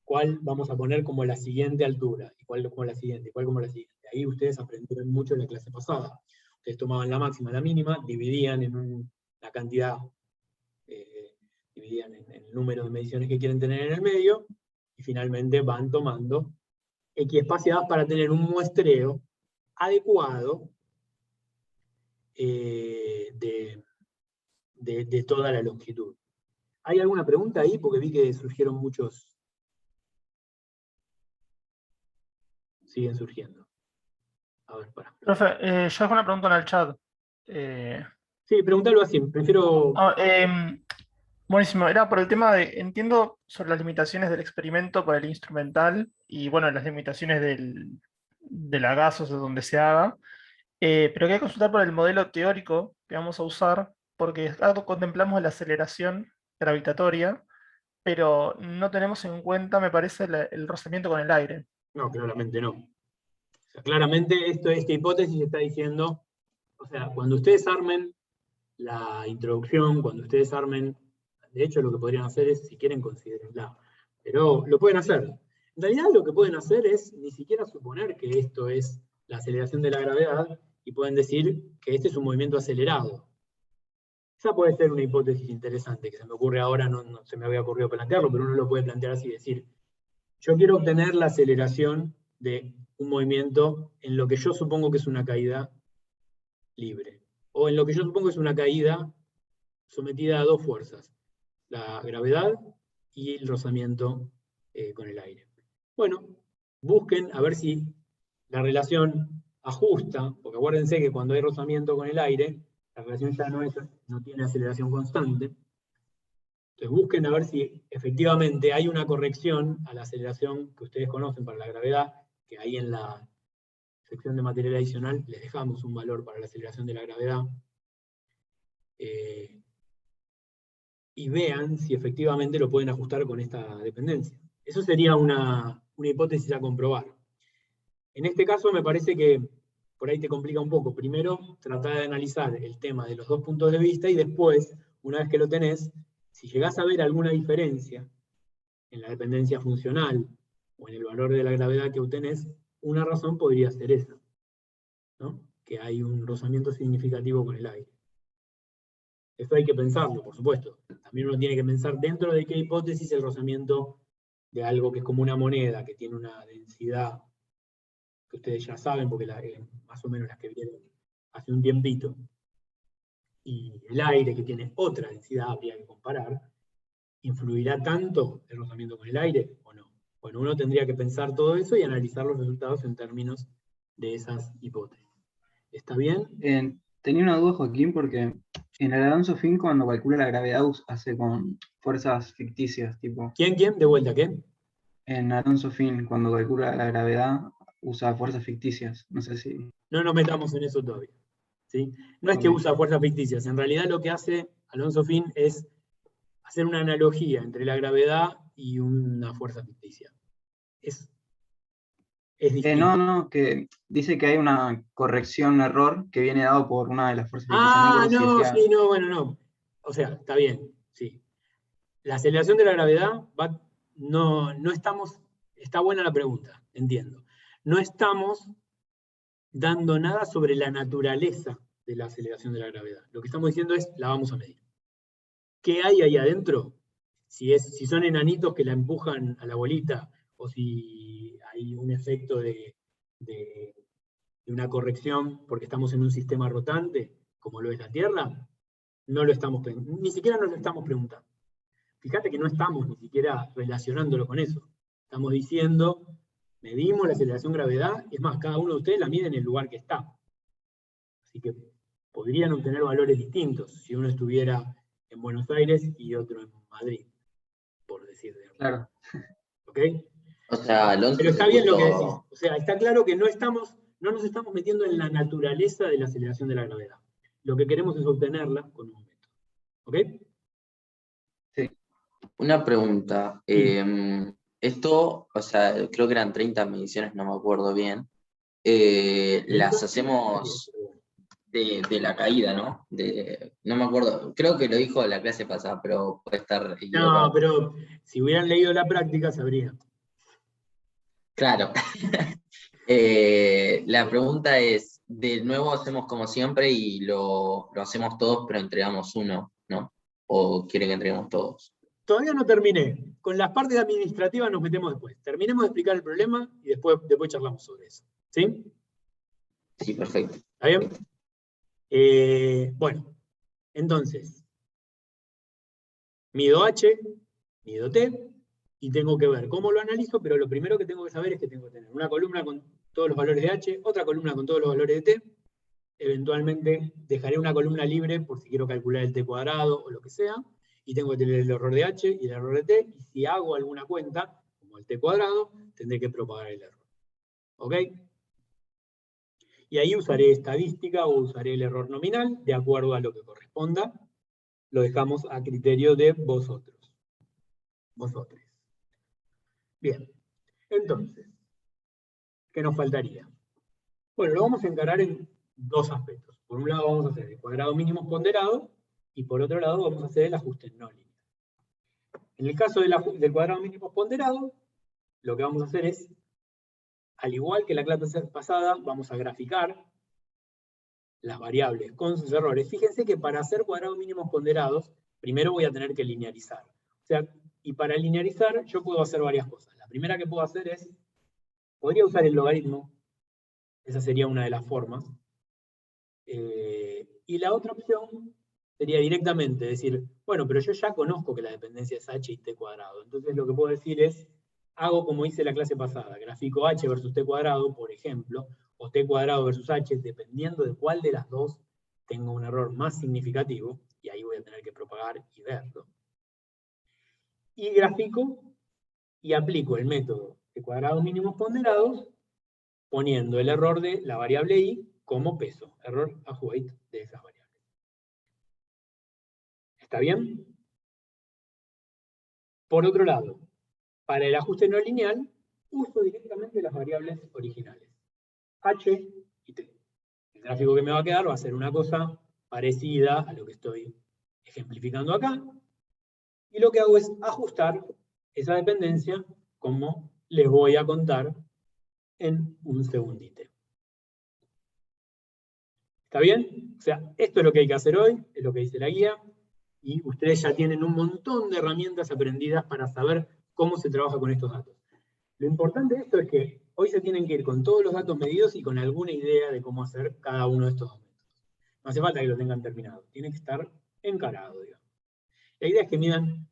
¿cuál vamos a poner como la siguiente altura? ¿Y cuál como la siguiente? ¿Y cuál como la siguiente? Ahí ustedes aprendieron mucho en la clase pasada. Ustedes tomaban la máxima y la mínima, dividían en la cantidad, dividían en el número de mediciones que quieren tener en el medio, y finalmente van tomando X espaciadas para tener un muestreo adecuado de toda la longitud. ¿Hay alguna pregunta ahí? Porque vi que surgieron muchos. Siguen surgiendo. A ver, para. Profe, yo hago una pregunta en el chat. Sí, pregúntalo así, prefiero. Buenísimo, era por el tema de, entiendo sobre las limitaciones del experimento para el instrumental y bueno, las limitaciones de la gaseosa donde se haga, pero quería consultar por el modelo teórico que vamos a usar, porque acá contemplamos la aceleración gravitatoria, pero no tenemos en cuenta, me parece, el rozamiento con el aire. No, claramente no. O sea, claramente esta hipótesis está diciendo, o sea, cuando ustedes armen la introducción, cuando ustedes armen, de hecho lo que podrían hacer es, si quieren, considerenla, pero lo pueden hacer. En realidad lo que pueden hacer es ni siquiera suponer que esto es la aceleración de la gravedad, y pueden decir que este es un movimiento acelerado. Esa puede ser una hipótesis interesante, que se me ocurre ahora, no se me había ocurrido plantearlo, pero uno lo puede plantear así, decir, yo quiero obtener la aceleración de un movimiento en lo que yo supongo que es una caída libre, o en lo que yo supongo que es una caída sometida a dos fuerzas, la gravedad y el rozamiento con el aire. Bueno, busquen a ver si la relación ajusta, porque acuérdense que cuando hay rozamiento con el aire, la relación ya no tiene aceleración constante. Entonces busquen a ver si efectivamente hay una corrección a la aceleración que ustedes conocen para la gravedad, que ahí en la sección de material adicional les dejamos un valor para la aceleración de la gravedad. Y vean si efectivamente lo pueden ajustar con esta dependencia. Eso sería una hipótesis a comprobar. En este caso me parece que por ahí te complica un poco. Primero, tratar de analizar el tema de los dos puntos de vista y después, una vez que lo tenés, si llegás a ver alguna diferencia en la dependencia funcional o en el valor de la gravedad que obtenés, una razón podría ser esa, ¿no? Que hay un rozamiento significativo con el aire. Eso hay que pensarlo, por supuesto. También uno tiene que pensar dentro de qué hipótesis el rozamiento de algo que es como una moneda, que tiene una densidad que ustedes ya saben, porque más o menos las que vieron hace un tiempito, y el aire, que tiene otra densidad, habría que comparar, ¿influirá tanto el rozamiento con el aire o no? Bueno, uno tendría que pensar todo eso y analizar los resultados en términos de esas hipótesis. ¿Está bien? Tenía una duda, Joaquín, porque en el Alonso Fin, cuando calcula la gravedad, hace con fuerzas ficticias, tipo. ¿Quién? De vuelta, ¿qué? En Alonso Fin, cuando calcula la gravedad, usa fuerzas ficticias. No sé si. No nos metamos en eso todavía, ¿sí? No es que usa fuerzas ficticias, en realidad lo que hace Alonso Fin es hacer una analogía entre la gravedad y una fuerza ficticia. Es distinto. No, que dice que hay una corrección, un error que viene dado por una de las fuerzas ficticias. Ah, No, no, sí, no, bueno, no. O sea, está bien, sí. La aceleración de la gravedad no estamos, está buena la pregunta, entiendo. No estamos dando nada sobre la naturaleza de la aceleración de la gravedad. Lo que estamos diciendo es, la vamos a medir. ¿Qué hay ahí adentro? Si son enanitos que la empujan a la bolita, o si hay un efecto de una corrección porque estamos en un sistema rotante, como lo es la Tierra, no lo estamos, ni siquiera nos lo estamos preguntando. Fíjate que no estamos ni siquiera relacionándolo con eso. Estamos diciendo, medimos la aceleración gravedad, es más, cada uno de ustedes la mide en el lugar que está. Así que podrían obtener valores distintos si uno estuviera en Buenos Aires y otro en Madrid, por decir de algo. Claro. ¿Ok? O sea, Alonso Pero está se bien lo que decís. puso- O sea, está claro que no nos estamos metiendo en la naturaleza de la aceleración de la gravedad. Lo que queremos es obtenerla con un método. ¿Ok? Una pregunta. Sí. Esto, o sea, creo que eran 30 mediciones, no me acuerdo bien. Las hacemos de la caída, ¿no? No me acuerdo. Creo que lo dijo la clase pasada, pero puede estar equivocado. No, pero si hubieran leído la práctica, sabrían. Claro. La pregunta es, de nuevo hacemos como siempre y lo hacemos todos, pero entregamos uno, ¿no? ¿O quieren que entreguemos todos? Todavía no terminé. Con las partes administrativas nos metemos después. Terminemos de explicar el problema y después charlamos sobre eso. ¿Sí? Sí, perfecto. ¿Está bien? Bueno, entonces, mido H, mido T, y tengo que ver cómo lo analizo, pero lo primero que tengo que saber es que tengo que tener una columna con todos los valores de H, otra columna con todos los valores de T, eventualmente dejaré una columna libre por si quiero calcular el T cuadrado o lo que sea, y tengo que tener el error de H y el error de T, y si hago alguna cuenta, como el T cuadrado, tendré que propagar el error. ¿Ok? Y ahí usaré estadística o usaré el error nominal, de acuerdo a lo que corresponda. Lo dejamos a criterio de vosotros. Vosotros. Bien. Entonces, ¿qué nos faltaría? Bueno, lo vamos a encarar en dos aspectos. Por un lado vamos a hacer el cuadrado mínimo ponderado, y por otro lado vamos a hacer el ajuste no lineal. En el caso del cuadrado mínimo ponderado, lo que vamos a hacer es, al igual que la clase pasada, vamos a graficar las variables con sus errores. Fíjense que para hacer cuadrados mínimos ponderados, primero voy a tener que linearizar. O sea, y para linearizar yo puedo hacer varias cosas. La primera que puedo hacer es, podría usar el logaritmo, esa sería una de las formas. Y la otra opción sería directamente decir, bueno, pero yo ya conozco que la dependencia es h y t cuadrado. Entonces lo que puedo decir es, hago como hice la clase pasada, grafico h versus t cuadrado, por ejemplo, o t cuadrado versus h, dependiendo de cuál de las dos tenga un error más significativo, y ahí voy a tener que propagar y verlo. y grafico y aplico el método de cuadrados mínimos ponderados poniendo el error de la variable i como peso, error of weight de esas variables. ¿Está bien? Por otro lado, para el ajuste no lineal, uso directamente las variables originales, h y t. El gráfico que me va a quedar va a ser una cosa parecida a lo que estoy ejemplificando acá, y lo que hago es ajustar esa dependencia como les voy a contar en un segundito. ¿Está bien? O sea, esto es lo que hay que hacer hoy, es lo que dice la guía, y ustedes ya tienen un montón de herramientas aprendidas para saber cómo se trabaja con estos datos. Lo importante de esto es que hoy se tienen que ir con todos los datos medidos y con alguna idea de cómo hacer cada uno de estos métodos. No hace falta que lo tengan terminado, tiene que estar encarado, digamos. La idea es que midan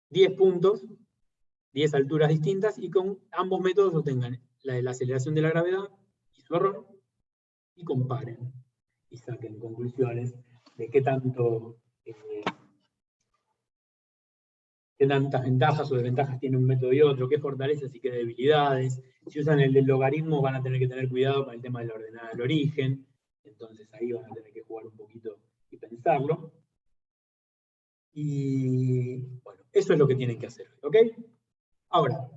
10 puntos, 10 alturas distintas, y con ambos métodos obtengan la de la aceleración de la gravedad y su error, y comparen, y saquen conclusiones de qué tantas ventajas o desventajas tiene un método y otro, qué fortalezas y qué debilidades. Si usan el del logaritmo van a tener que tener cuidado con el tema de la ordenada del origen, entonces ahí van a tener que jugar un poquito y pensarlo. Y bueno, eso es lo que tienen que hacer, ¿ok? Ahora,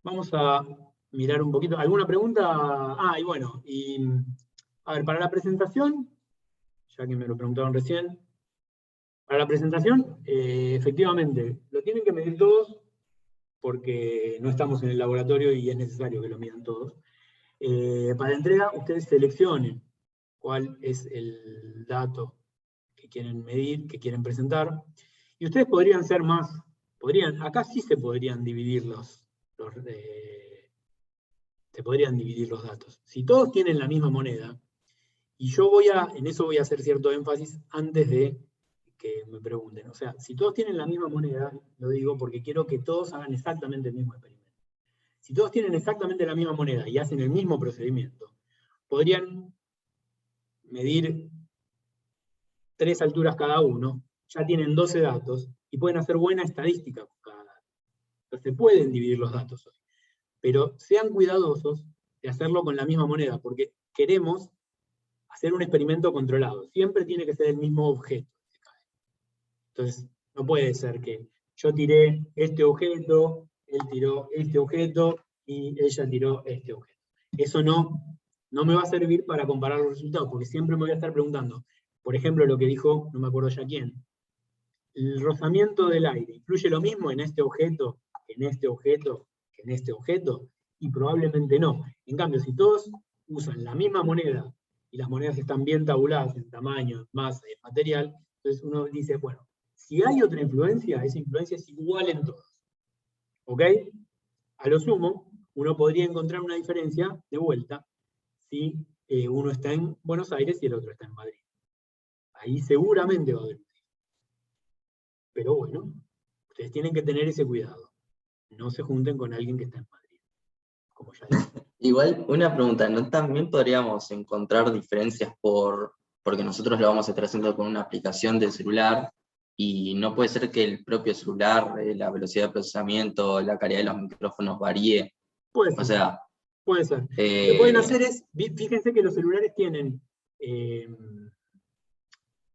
vamos a mirar un poquito. ¿Alguna pregunta? Ah, y bueno, a ver, para la presentación, ya que me lo preguntaron recién, para la presentación, efectivamente, lo tienen que medir todos, porque no estamos en el laboratorio y es necesario que lo midan todos. Para la entrega, ustedes seleccionen cuál es el dato que quieren medir, que quieren presentar, y ustedes podrían ser más, acá sí se podrían dividir se podrían dividir los datos. Si todos tienen la misma moneda, y yo en eso voy a hacer cierto énfasis antes de que me pregunten. O sea, si todos tienen la misma moneda, lo digo porque quiero que todos hagan exactamente el mismo experimento. Si todos tienen exactamente la misma moneda y hacen el mismo procedimiento, podrían medir 3 alturas cada uno, ya tienen 12 datos, y pueden hacer buena estadística con cada dato. Entonces se pueden dividir los datos hoy. Pero sean cuidadosos de hacerlo con la misma moneda, porque queremos hacer un experimento controlado. Siempre tiene que ser el mismo objeto. Entonces, no puede ser que yo tiré este objeto, él tiró este objeto, y ella tiró este objeto. Eso no me va a servir para comparar los resultados, porque siempre me voy a estar preguntando, por ejemplo, lo que dijo, no me acuerdo ya quién, ¿el rozamiento del aire influye lo mismo en este objeto, que en este objeto, que en este objeto? Y probablemente no. En cambio, si todos usan la misma moneda, y las monedas están bien tabuladas en tamaño, en masa, en material, entonces uno dice, bueno, si hay otra influencia, esa influencia es igual en todos. ¿Ok? A lo sumo, uno podría encontrar una diferencia de vuelta si uno está en Buenos Aires y el otro está en Madrid. Ahí seguramente va a haber. Pero bueno, ustedes tienen que tener ese cuidado. No se junten con alguien que está en Madrid. Como ya dije. Igual, una pregunta, ¿no también podríamos encontrar diferencias porque nosotros lo vamos a estar haciendo con una aplicación del celular, y no puede ser que el propio celular, la velocidad de procesamiento, la calidad de los micrófonos varíe? Puede ser. O sea, puede ser. Lo que pueden hacer es, fíjense que los celulares tienen,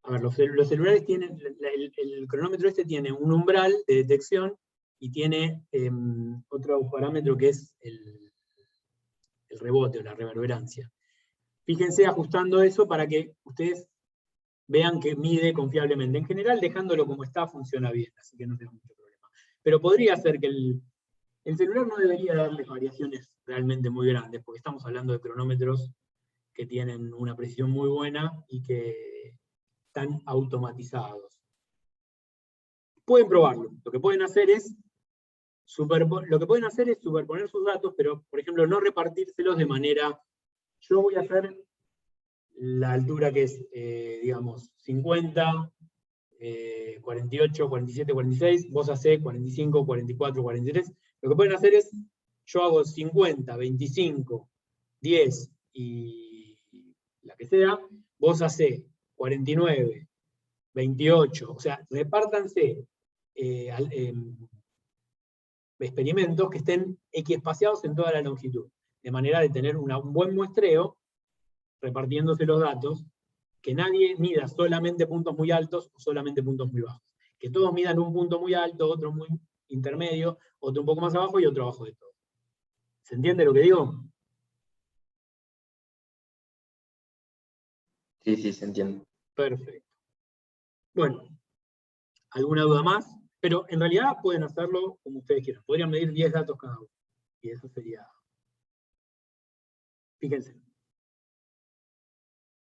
a ver, los celulares tienen, el cronómetro este tiene un umbral de detección y tiene otro parámetro que es el rebote o la reverberancia. Fíjense ajustando eso para que ustedes vean que mide confiablemente. En general, dejándolo como está, funciona bien, así que no tengo mucho problema. Pero podría ser que el celular no debería darles variaciones realmente muy grandes, porque estamos hablando de cronómetros que tienen una precisión muy buena y que están automatizados. Pueden probarlo. Lo que pueden hacer es superponer sus datos, pero, por ejemplo, no repartírselos de manera, yo voy a hacer la altura que es, digamos, 50, 48, 47, 46, vos hacés 45, 44, 43. Lo que pueden hacer es, yo hago 50, 25, 10 y la que sea, vos hacés 49, 28, o sea, repártanse experimentos que estén equiespaciados en toda la longitud, de manera de tener un buen muestreo, repartiéndose los datos, que nadie mida solamente puntos muy altos o solamente puntos muy bajos. Que todos midan un punto muy alto, otro muy intermedio, otro un poco más abajo y otro abajo de todo. ¿Se entiende lo que digo? Sí, sí, se entiende. Perfecto. Bueno, ¿alguna duda más? Pero en realidad pueden hacerlo como ustedes quieran. Podrían medir 10 datos cada uno. Y eso sería... Fíjense.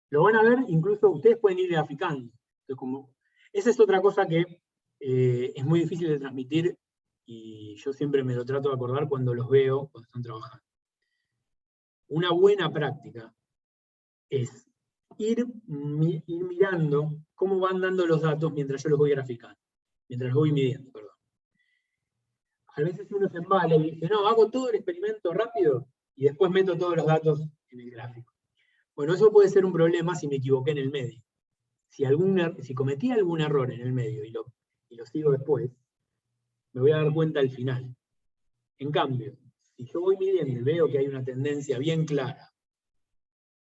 Lo van a ver, incluso ustedes pueden ir graficando. Entonces, esa es otra cosa que es muy difícil de transmitir y yo siempre me lo trato de acordar cuando los veo, cuando están trabajando. Una buena práctica es ir mirando cómo van dando los datos mientras yo los voy graficando, mientras los voy midiendo, perdón. A veces uno se embala y dice, no, hago todo el experimento rápido y después meto todos los datos en el gráfico. Bueno, eso puede ser un problema si me equivoqué en el medio. Si cometí algún error en el medio y lo sigo después, me voy a dar cuenta al final. En cambio, si yo voy midiendo y veo que hay una tendencia bien clara,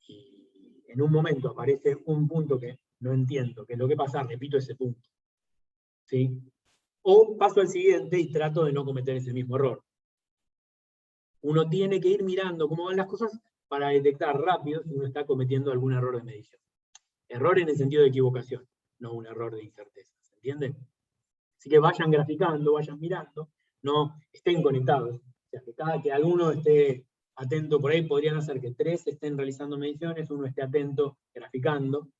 y en un momento aparece un punto que no entiendo, que es lo que pasa, repito ese punto. ¿Sí? O paso al siguiente y trato de no cometer ese mismo error. Uno tiene que ir mirando cómo van las cosas para detectar rápido si uno está cometiendo algún error de medición. Error en el sentido de equivocación, no un error de incerteza. ¿Se entiende? Así que vayan graficando, vayan mirando, no estén conectados. O sea, que alguno esté atento, por ahí podrían hacer que 3 estén realizando mediciones, uno esté atento graficando,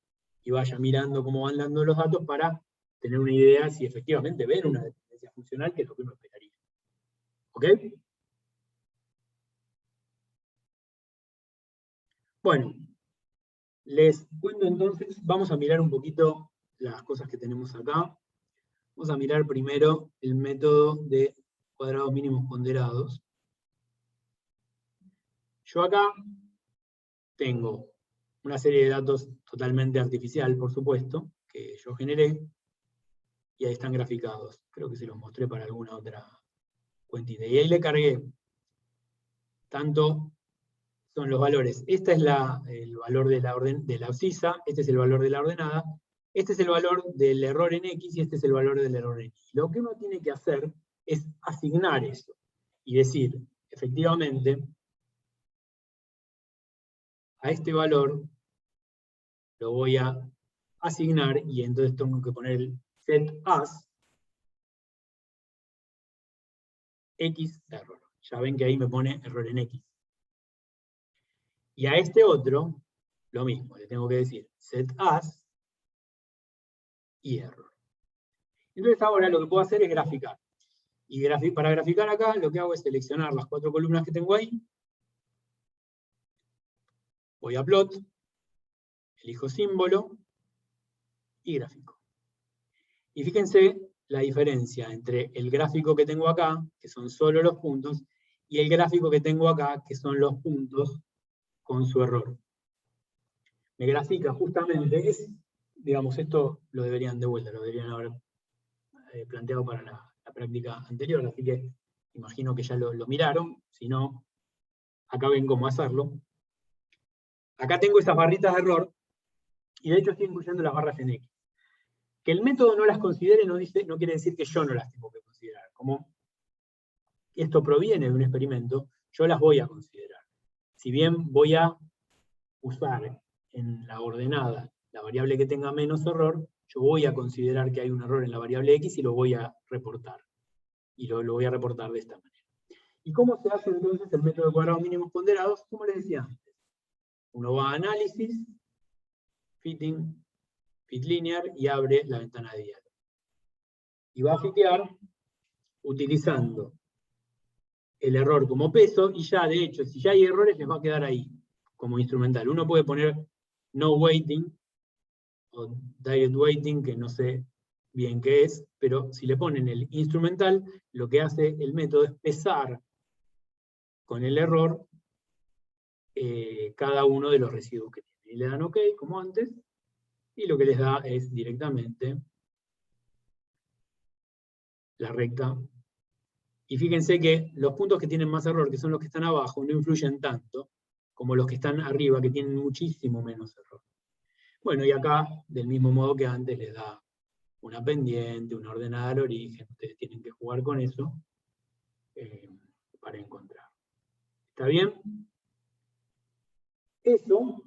y vaya mirando cómo van dando los datos para tener una idea si efectivamente ven una dependencia funcional, que es lo que uno esperaría. ¿Ok? Bueno, les cuento entonces, vamos a mirar un poquito las cosas que tenemos acá. Vamos a mirar primero el método de cuadrados mínimos ponderados. Yo acá tengo una serie de datos totalmente artificial, por supuesto, que yo generé, y ahí están graficados. Creo que se los mostré para alguna otra cuentita. Y ahí le cargué, tanto son los valores. Este es el valor de la abscisa, este es el valor de la ordenada, este es el valor del error en X y este es el valor del error en Y. Lo que uno tiene que hacer es asignar eso y decir, efectivamente, a este valor lo voy a asignar y entonces tengo que poner el set as X error. Ya ven que ahí me pone error en X. Y a este otro, lo mismo, le tengo que decir set as y error. Entonces ahora lo que puedo hacer es graficar. Y para graficar acá, lo que hago es seleccionar las 4 columnas que tengo ahí. Voy a plot, elijo símbolo y gráfico. Y fíjense la diferencia entre el gráfico que tengo acá, que son solo los puntos, y el gráfico que tengo acá, que son los puntos con su error. Me grafica justamente, digamos, esto lo deberían de vuelta, lo deberían haber planteado para la práctica anterior, así que imagino que ya lo miraron, si no, acá ven cómo hacerlo. Acá tengo esas barritas de error, y de hecho estoy incluyendo las barras en X. Que el método no las considere no quiere decir que yo no las tengo que considerar. Como esto proviene de un experimento, yo las voy a considerar. Si bien voy a usar en la ordenada la variable que tenga menos error, yo voy a considerar que hay un error en la variable X y lo voy a reportar. Y lo voy a reportar de esta manera. ¿Y cómo se hace entonces el método de cuadrados mínimos ponderados? Como les decía antes. Uno va a análisis, fitting, fit linear y abre la ventana de diálogo. Y va a fitear utilizando el error como peso, y ya de hecho, si ya hay errores, les va a quedar ahí, como instrumental. Uno puede poner no weighting, o direct weighting, que no sé bien qué es, pero si le ponen el instrumental, lo que hace el método es pesar con el error cada uno de los residuos que tiene. Y le dan OK, como antes, y lo que les da es directamente la recta. Y fíjense que los puntos que tienen más error, que son los que están abajo, no influyen tanto como los que están arriba, que tienen muchísimo menos error. Bueno, y acá, del mismo modo que antes, les da una pendiente, una ordenada al origen. Ustedes tienen que jugar con eso para encontrar. ¿Está bien? Eso,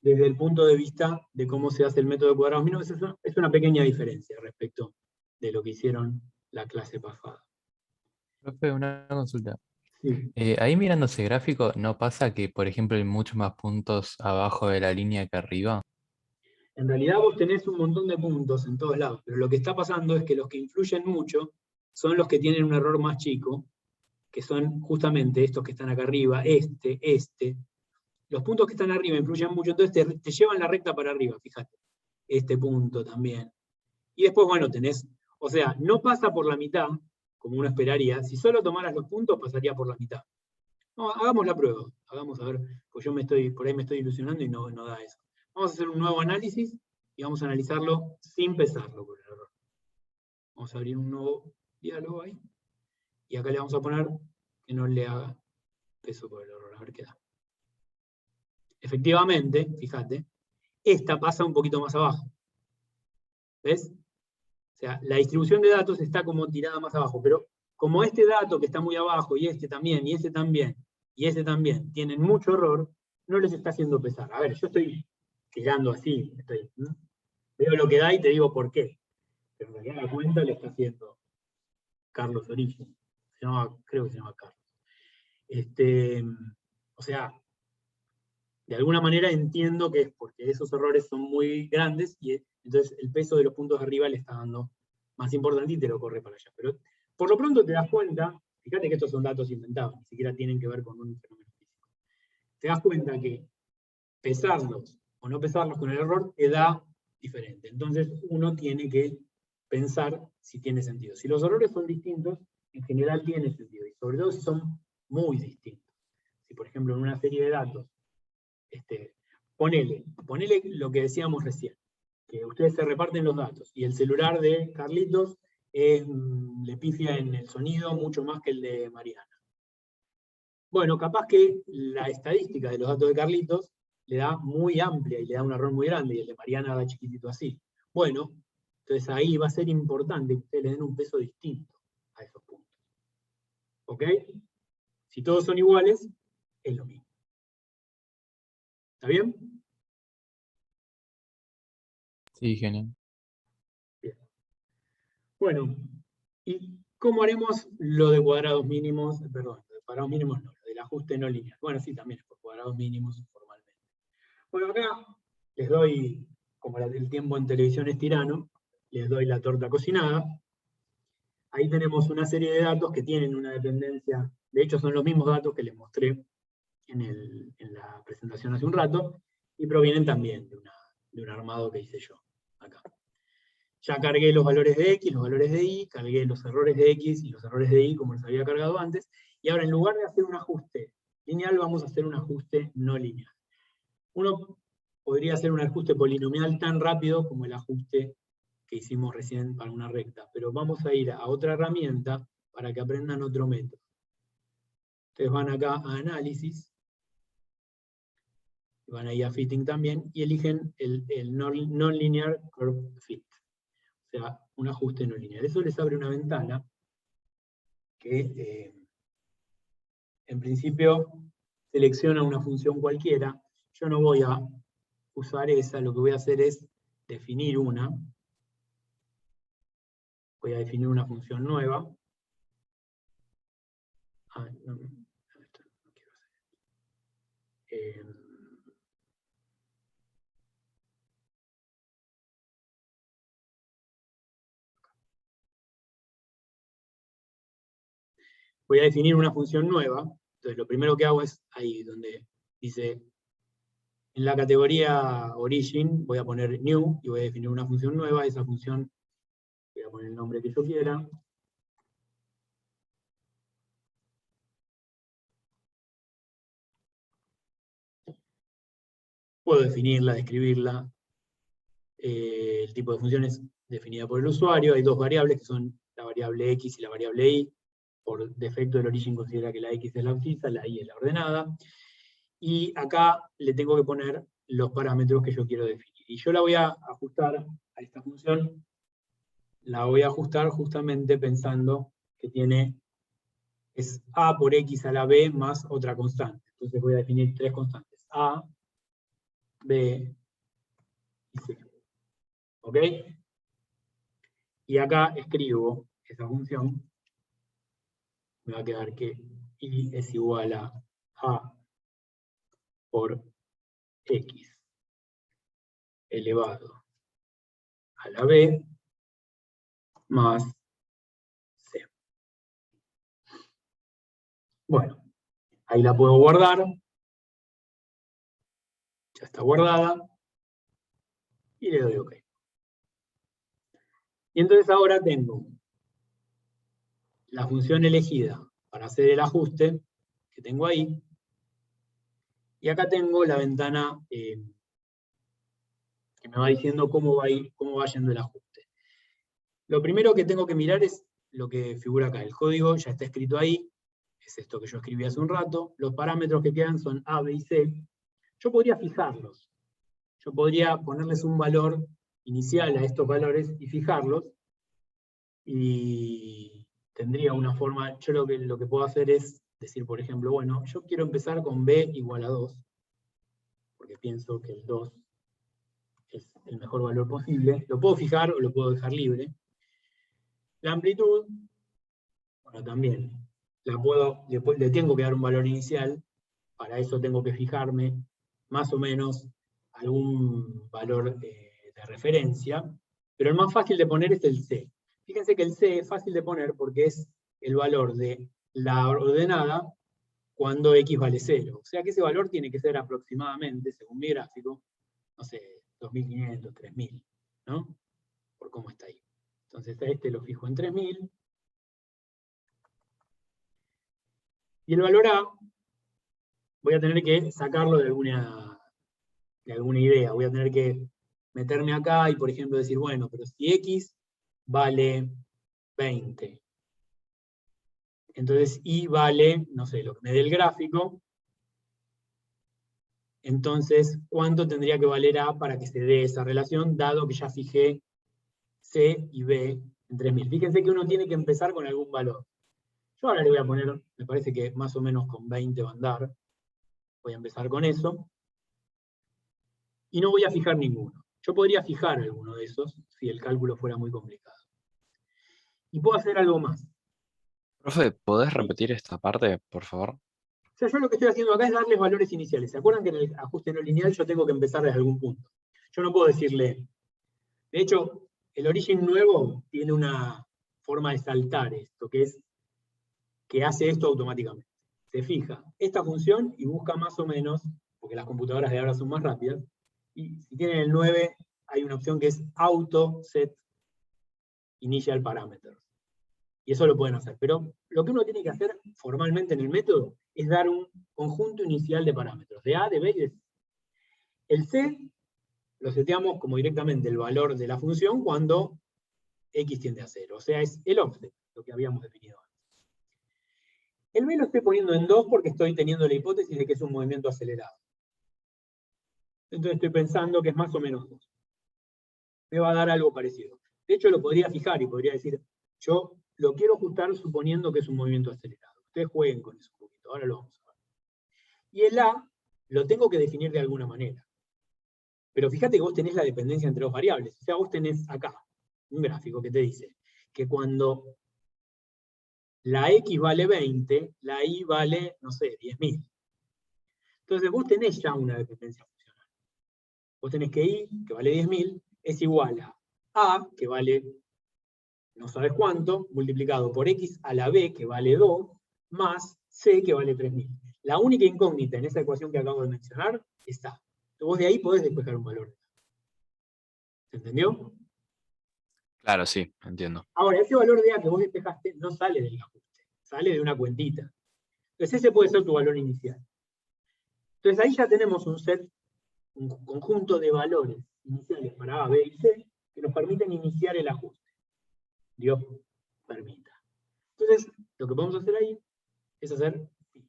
desde el punto de vista de cómo se hace el método de cuadrados mínimos, es una pequeña diferencia respecto de lo que hicieron la clase pasada. Profe, una consulta. Sí. Ahí mirando ese gráfico, ¿no pasa que, por ejemplo, hay muchos más puntos abajo de la línea que arriba? En realidad vos tenés un montón de puntos en todos lados, pero lo que está pasando es que los que influyen mucho son los que tienen un error más chico, que son justamente estos que están acá arriba, este. Los puntos que están arriba influyen mucho, entonces te llevan la recta para arriba, fíjate. Este punto también. Y después, bueno, tenés, o sea, no pasa por la mitad, como uno esperaría. Si solo tomaras los puntos, pasaría por la mitad. No, hagamos la prueba. Hagamos, a ver, pues por ahí me estoy ilusionando y no da eso. Vamos a hacer un nuevo análisis y vamos a analizarlo sin pesarlo por el error. Vamos a abrir un nuevo diálogo ahí. Y acá le vamos a poner que no le haga peso por el error. A ver qué da. Efectivamente, fíjate, esta pasa un poquito más abajo. ¿Ves? O sea, la distribución de datos está como tirada más abajo, pero como este dato que está muy abajo, y este también, y ese también, y ese también, tienen mucho error, no les está haciendo pesar. A ver, yo estoy tirando así, veo lo que da y te digo por qué. Pero en realidad la cuenta le está haciendo Carlos Origen. Creo que se llama Carlos. O sea, de alguna manera entiendo que es porque esos errores son muy grandes y entonces el peso de los puntos de arriba le está dando más importante y te lo corre para allá. Pero por lo pronto te das cuenta, fíjate que estos son datos inventados, ni siquiera tienen que ver con un fenómeno físico. Te das cuenta que pesarlos o no pesarlos con el error te da diferente. Entonces uno tiene que pensar si tiene sentido. Si los errores son distintos, en general tiene sentido, y sobre todo si son muy distintos. Si por ejemplo en una serie de datos, ponele lo que decíamos recién, que ustedes se reparten los datos, y el celular de Carlitos le pifia en el sonido mucho más que el de Mariana. Bueno, capaz que la estadística de los datos de Carlitos le da muy amplia y le da un error muy grande, y el de Mariana da chiquitito así. Bueno, entonces ahí va a ser importante que ustedes le den un peso distinto a esos puntos. ¿Ok? Si todos son iguales, es lo mismo. ¿Está bien? Sí, genial. Bien. Bueno, ¿y cómo haremos lo de cuadrados mínimos? Perdón, lo de cuadrados mínimos no, lo del ajuste no lineal. Bueno, sí, también es por cuadrados mínimos formalmente. Bueno, acá les doy, como el tiempo en televisión es tirano, les doy la torta cocinada. Ahí tenemos una serie de datos que tienen una dependencia, de hecho son los mismos datos que les mostré en la presentación hace un rato, y provienen también de un armado que hice yo, acá. Ya cargué los valores de X, los valores de Y, cargué los errores de X y los errores de Y como los había cargado antes, y ahora en lugar de hacer un ajuste lineal, vamos a hacer un ajuste no lineal. Uno podría hacer un ajuste polinomial tan rápido como el ajuste que hicimos recién para una recta, pero vamos a ir a otra herramienta para que aprendan otro método. Ustedes van acá a análisis, van ahí a fitting también, y eligen el non-linear curve fit. O sea, un ajuste no lineal. Eso les abre una ventana que en principio selecciona una función cualquiera. Yo no voy a usar esa, lo que voy a hacer es definir una. Voy a definir una función nueva. No quiero hacer. Voy a definir una función nueva. Entonces lo primero que hago es ahí donde dice, en la categoría origin voy a poner new y voy a definir una función nueva. Esa función, voy a poner el nombre que yo quiera. Puedo definirla, describirla. El tipo de función es definida por el usuario. Hay dos variables que son variable X y la variable Y. Por defecto el origen considera que la X es la abscisa, la Y es la ordenada. Y acá le tengo que poner los parámetros que yo quiero definir. Y yo la voy a ajustar a esta función, la voy a ajustar justamente pensando que es A por X a la B más otra constante. Entonces voy a definir 3 constantes. A, B y C. ¿Ok? Y acá escribo esa función. Me va a quedar que Y es igual a A por X elevado a la B más C. Bueno, ahí la puedo guardar. Ya está guardada. Y le doy OK. Y entonces ahora tengo la función elegida para hacer el ajuste que tengo ahí. Y acá tengo la ventana que me va diciendo cómo va yendo el ajuste. Lo primero que tengo que mirar es lo que figura acá. El código ya está escrito ahí. Es esto que yo escribí hace un rato. Los parámetros que quedan son A, B y C. Yo podría fijarlos. Yo podría ponerles un valor inicial a estos valores y fijarlos. Y tendría una forma, yo lo que puedo hacer es decir, por ejemplo, bueno, yo quiero empezar con B igual a 2, porque pienso que el 2 es el mejor valor posible. Lo puedo fijar o lo puedo dejar libre. La amplitud, bueno, también, le tengo que dar un valor inicial, para eso tengo que fijarme más o menos algún valor de referencia, pero el más fácil de poner es el C. Fíjense que el C es fácil de poner porque es el valor de la ordenada cuando X vale 0. O sea que ese valor tiene que ser aproximadamente, según mi gráfico, no sé, 2500, 3000, ¿no? Por cómo está ahí. Entonces a este lo fijo en 3000. Y el valor A, voy a tener que sacarlo de alguna idea. Voy a tener que meterme acá y, por ejemplo, decir, bueno, pero si X vale 20, entonces Y vale, no sé, lo que me dé el gráfico, entonces, ¿cuánto tendría que valer A para que se dé esa relación, dado que ya fijé C y B en 3000? Fíjense que uno tiene que empezar con algún valor. Yo ahora le voy a poner, me parece que más o menos con 20 va a andar. Voy a empezar con eso. Y no voy a fijar ninguno. Yo podría fijar alguno de esos, si el cálculo fuera muy complicado. Y puedo hacer algo más. Profe, ¿podés Sí. repetir esta parte, por favor? O sea, yo lo que estoy haciendo acá es darles valores iniciales. ¿Se acuerdan que en el ajuste no lineal yo tengo que empezar desde algún punto? Yo no puedo decirle... De hecho, el origen nuevo tiene una forma de saltar esto, que es que hace esto automáticamente. Se fija esta función y busca más o menos, porque las computadoras de ahora son más rápidas, y si tienen el 9, hay una opción que es Auto Set Initial Parameters. Y eso lo pueden hacer. Pero lo que uno tiene que hacer formalmente en el método es dar un conjunto inicial de parámetros, de A, de B y de C. El C lo seteamos como directamente el valor de la función cuando X tiende a 0. O sea, es el offset, lo que habíamos definido antes. El B lo estoy poniendo en 2 porque estoy teniendo la hipótesis de que es un movimiento acelerado. Entonces estoy pensando que es más o menos 2. Me va a dar algo parecido. De hecho, lo podría fijar y podría decir, yo lo quiero ajustar suponiendo que es un movimiento acelerado. Ustedes jueguen con eso un poquito, ahora lo vamos a ver. Y el A lo tengo que definir de alguna manera. Pero fíjate que vos tenés la dependencia entre dos variables. O sea, vos tenés acá un gráfico que te dice que cuando la X vale 20, la Y vale, no sé, 10.000. Entonces vos tenés ya una dependencia funcional. Vos tenés que Y, que vale 10.000, es igual a, que vale no sabes cuánto, multiplicado por X a la B, que vale 2, más C, que vale 3000. La única incógnita en esa ecuación que acabo de mencionar está. Entonces vos de ahí podés despejar un valor. ¿Se entendió? Claro, sí, entiendo. Ahora, ese valor de A que vos despejaste no sale del ajuste, sale de una cuentita. Entonces ese puede ser tu valor inicial. Entonces ahí ya tenemos un set, un conjunto de valores iniciales para A, B y C, que nos permiten iniciar el ajuste. ¿Vio? permita. Entonces, lo que podemos hacer ahí es hacer fit.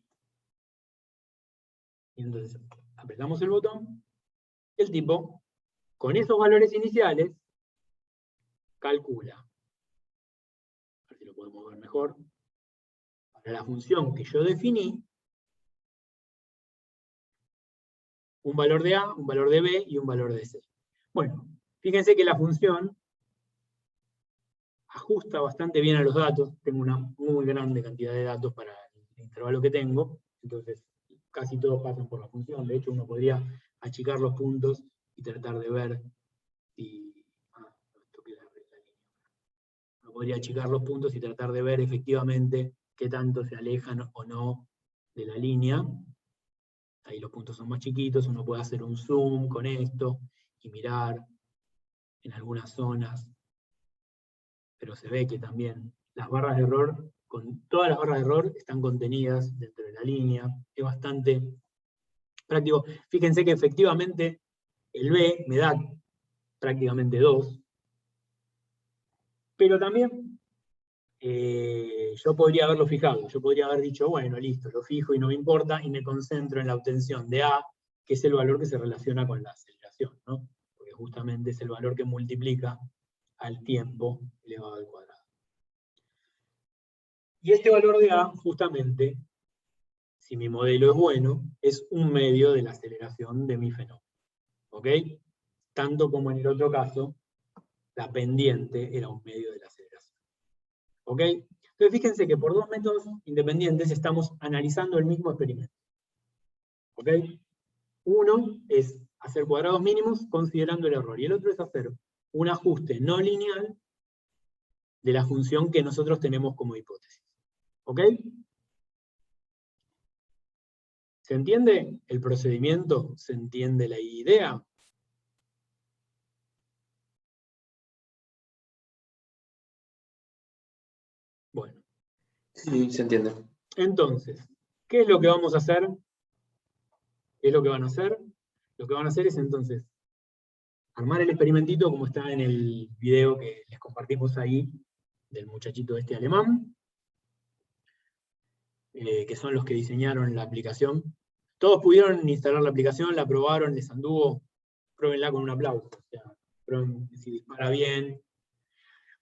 Y entonces, apretamos el botón, y el tipo, con esos valores iniciales, calcula. A ver si lo podemos ver mejor. Para la función que yo definí, un valor de A, un valor de B y un valor de C. Bueno, fíjense que la función ajusta bastante bien a los datos. Tengo una muy grande cantidad de datos para el intervalo que tengo, entonces casi todos pasan por la función. De hecho, uno podría achicar los puntos y tratar de ver si... esto queda la línea. Uno podría achicar los puntos y tratar de ver efectivamente qué tanto se alejan o no de la línea. Ahí los puntos son más chiquitos, uno puede hacer un zoom con esto y mirar en algunas zonas, pero se ve que también las barras de error, todas las barras de error están contenidas dentro de la línea, es bastante práctico. Fíjense que efectivamente el B me da prácticamente 2, pero también yo podría haberlo fijado, yo podría haber dicho, bueno, listo, lo fijo y no me importa, y me concentro en la obtención de A, que es el valor que se relaciona con la aceleración, ¿no? Porque justamente es el valor que multiplica al tiempo elevado al cuadrado. Y este valor de A, justamente, si mi modelo es bueno, es un medio de la aceleración de mi fenómeno. ¿Ok? Tanto como en el otro caso, la pendiente era un medio de la aceleración. ¿Ok? Entonces fíjense que por dos métodos independientes estamos analizando el mismo experimento. ¿Ok? Uno es hacer cuadrados mínimos considerando el error, y el otro es hacer un ajuste no lineal de la función que nosotros tenemos como hipótesis. ¿Ok? ¿Se entiende el procedimiento? ¿Se entiende la idea? Bueno. Sí, se entiende. Entonces, ¿qué es lo que vamos a hacer? ¿Qué es lo que van a hacer? Lo que van a hacer es entonces armar el experimentito como está en el video que les compartimos ahí, del muchachito este alemán, que son los que diseñaron la aplicación. Todos pudieron instalar la aplicación, la probaron, les anduvo, pruébenla con un aplauso. O sea, prueben si dispara bien.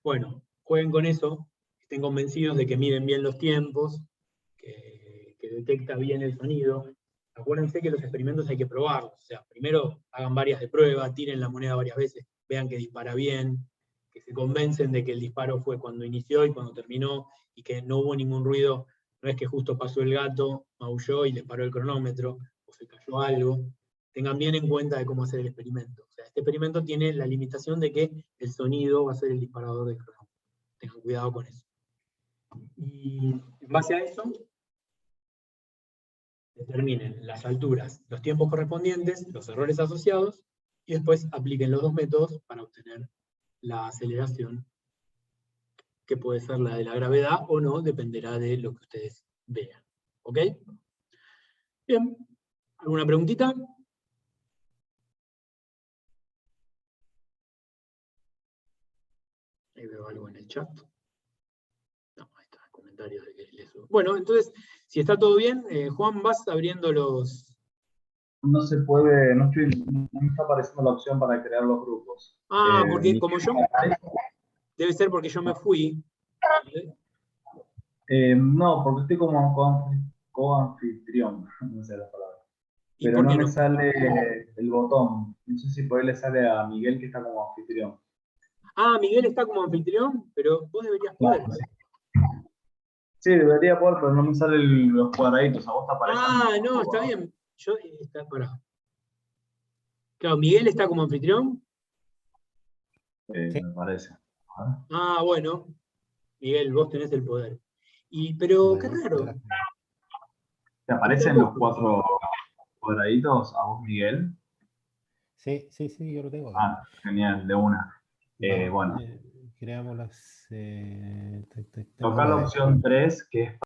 Bueno, jueguen con eso, estén convencidos de que miden bien los tiempos, que detecta bien el sonido. Acuérdense que los experimentos hay que probarlos. O sea, primero hagan varias de prueba, tiren la moneda varias veces, vean que dispara bien, que se convencen de que el disparo fue cuando inició y cuando terminó, y que no hubo ningún ruido. No es que justo pasó el gato, maulló y les paró el cronómetro, o se cayó algo. Tengan bien en cuenta de cómo hacer el experimento. O sea, este experimento tiene la limitación de que el sonido va a ser el disparador del cronómetro. Tengan cuidado con eso. Y en base a eso, determinen las alturas, los tiempos correspondientes, los errores asociados, y después apliquen los dos métodos para obtener la aceleración, que puede ser la de la gravedad o no, dependerá de lo que ustedes vean. ¿Ok? Bien. ¿Alguna preguntita? Ahí veo algo en el chat. No, ahí está, comentarios de que les subo. Bueno, entonces, si está todo bien, Juan, vas abriendo los... No se puede, no me está apareciendo la opción para crear los grupos. Ah, porque Ni- como yo... Debe ser porque yo me fui. no, porque estoy como co-anfitrión, no sé la palabra. ¿Y Pero por no qué me no? sale el botón. No sé si por ahí le sale a Miguel que está como anfitrión. Ah, Miguel está como anfitrión, pero vos deberías poder. Sí, debería poder, pero no me salen los cuadraditos. ¿A vos te aparecen? Ah, no, está bien. Yo, está, pará. Claro, Miguel está como anfitrión. Sí. Me parece. A ver. Ah, bueno. Miguel, vos tenés el poder. Pero qué Bueno, raro. gracias. ¿Te aparecen los 4 cuadraditos a vos, Miguel? Sí, sí, sí, yo lo tengo acá. Ah, genial, de una. Vamos, Bueno, creamos las... toca la opción 3, que es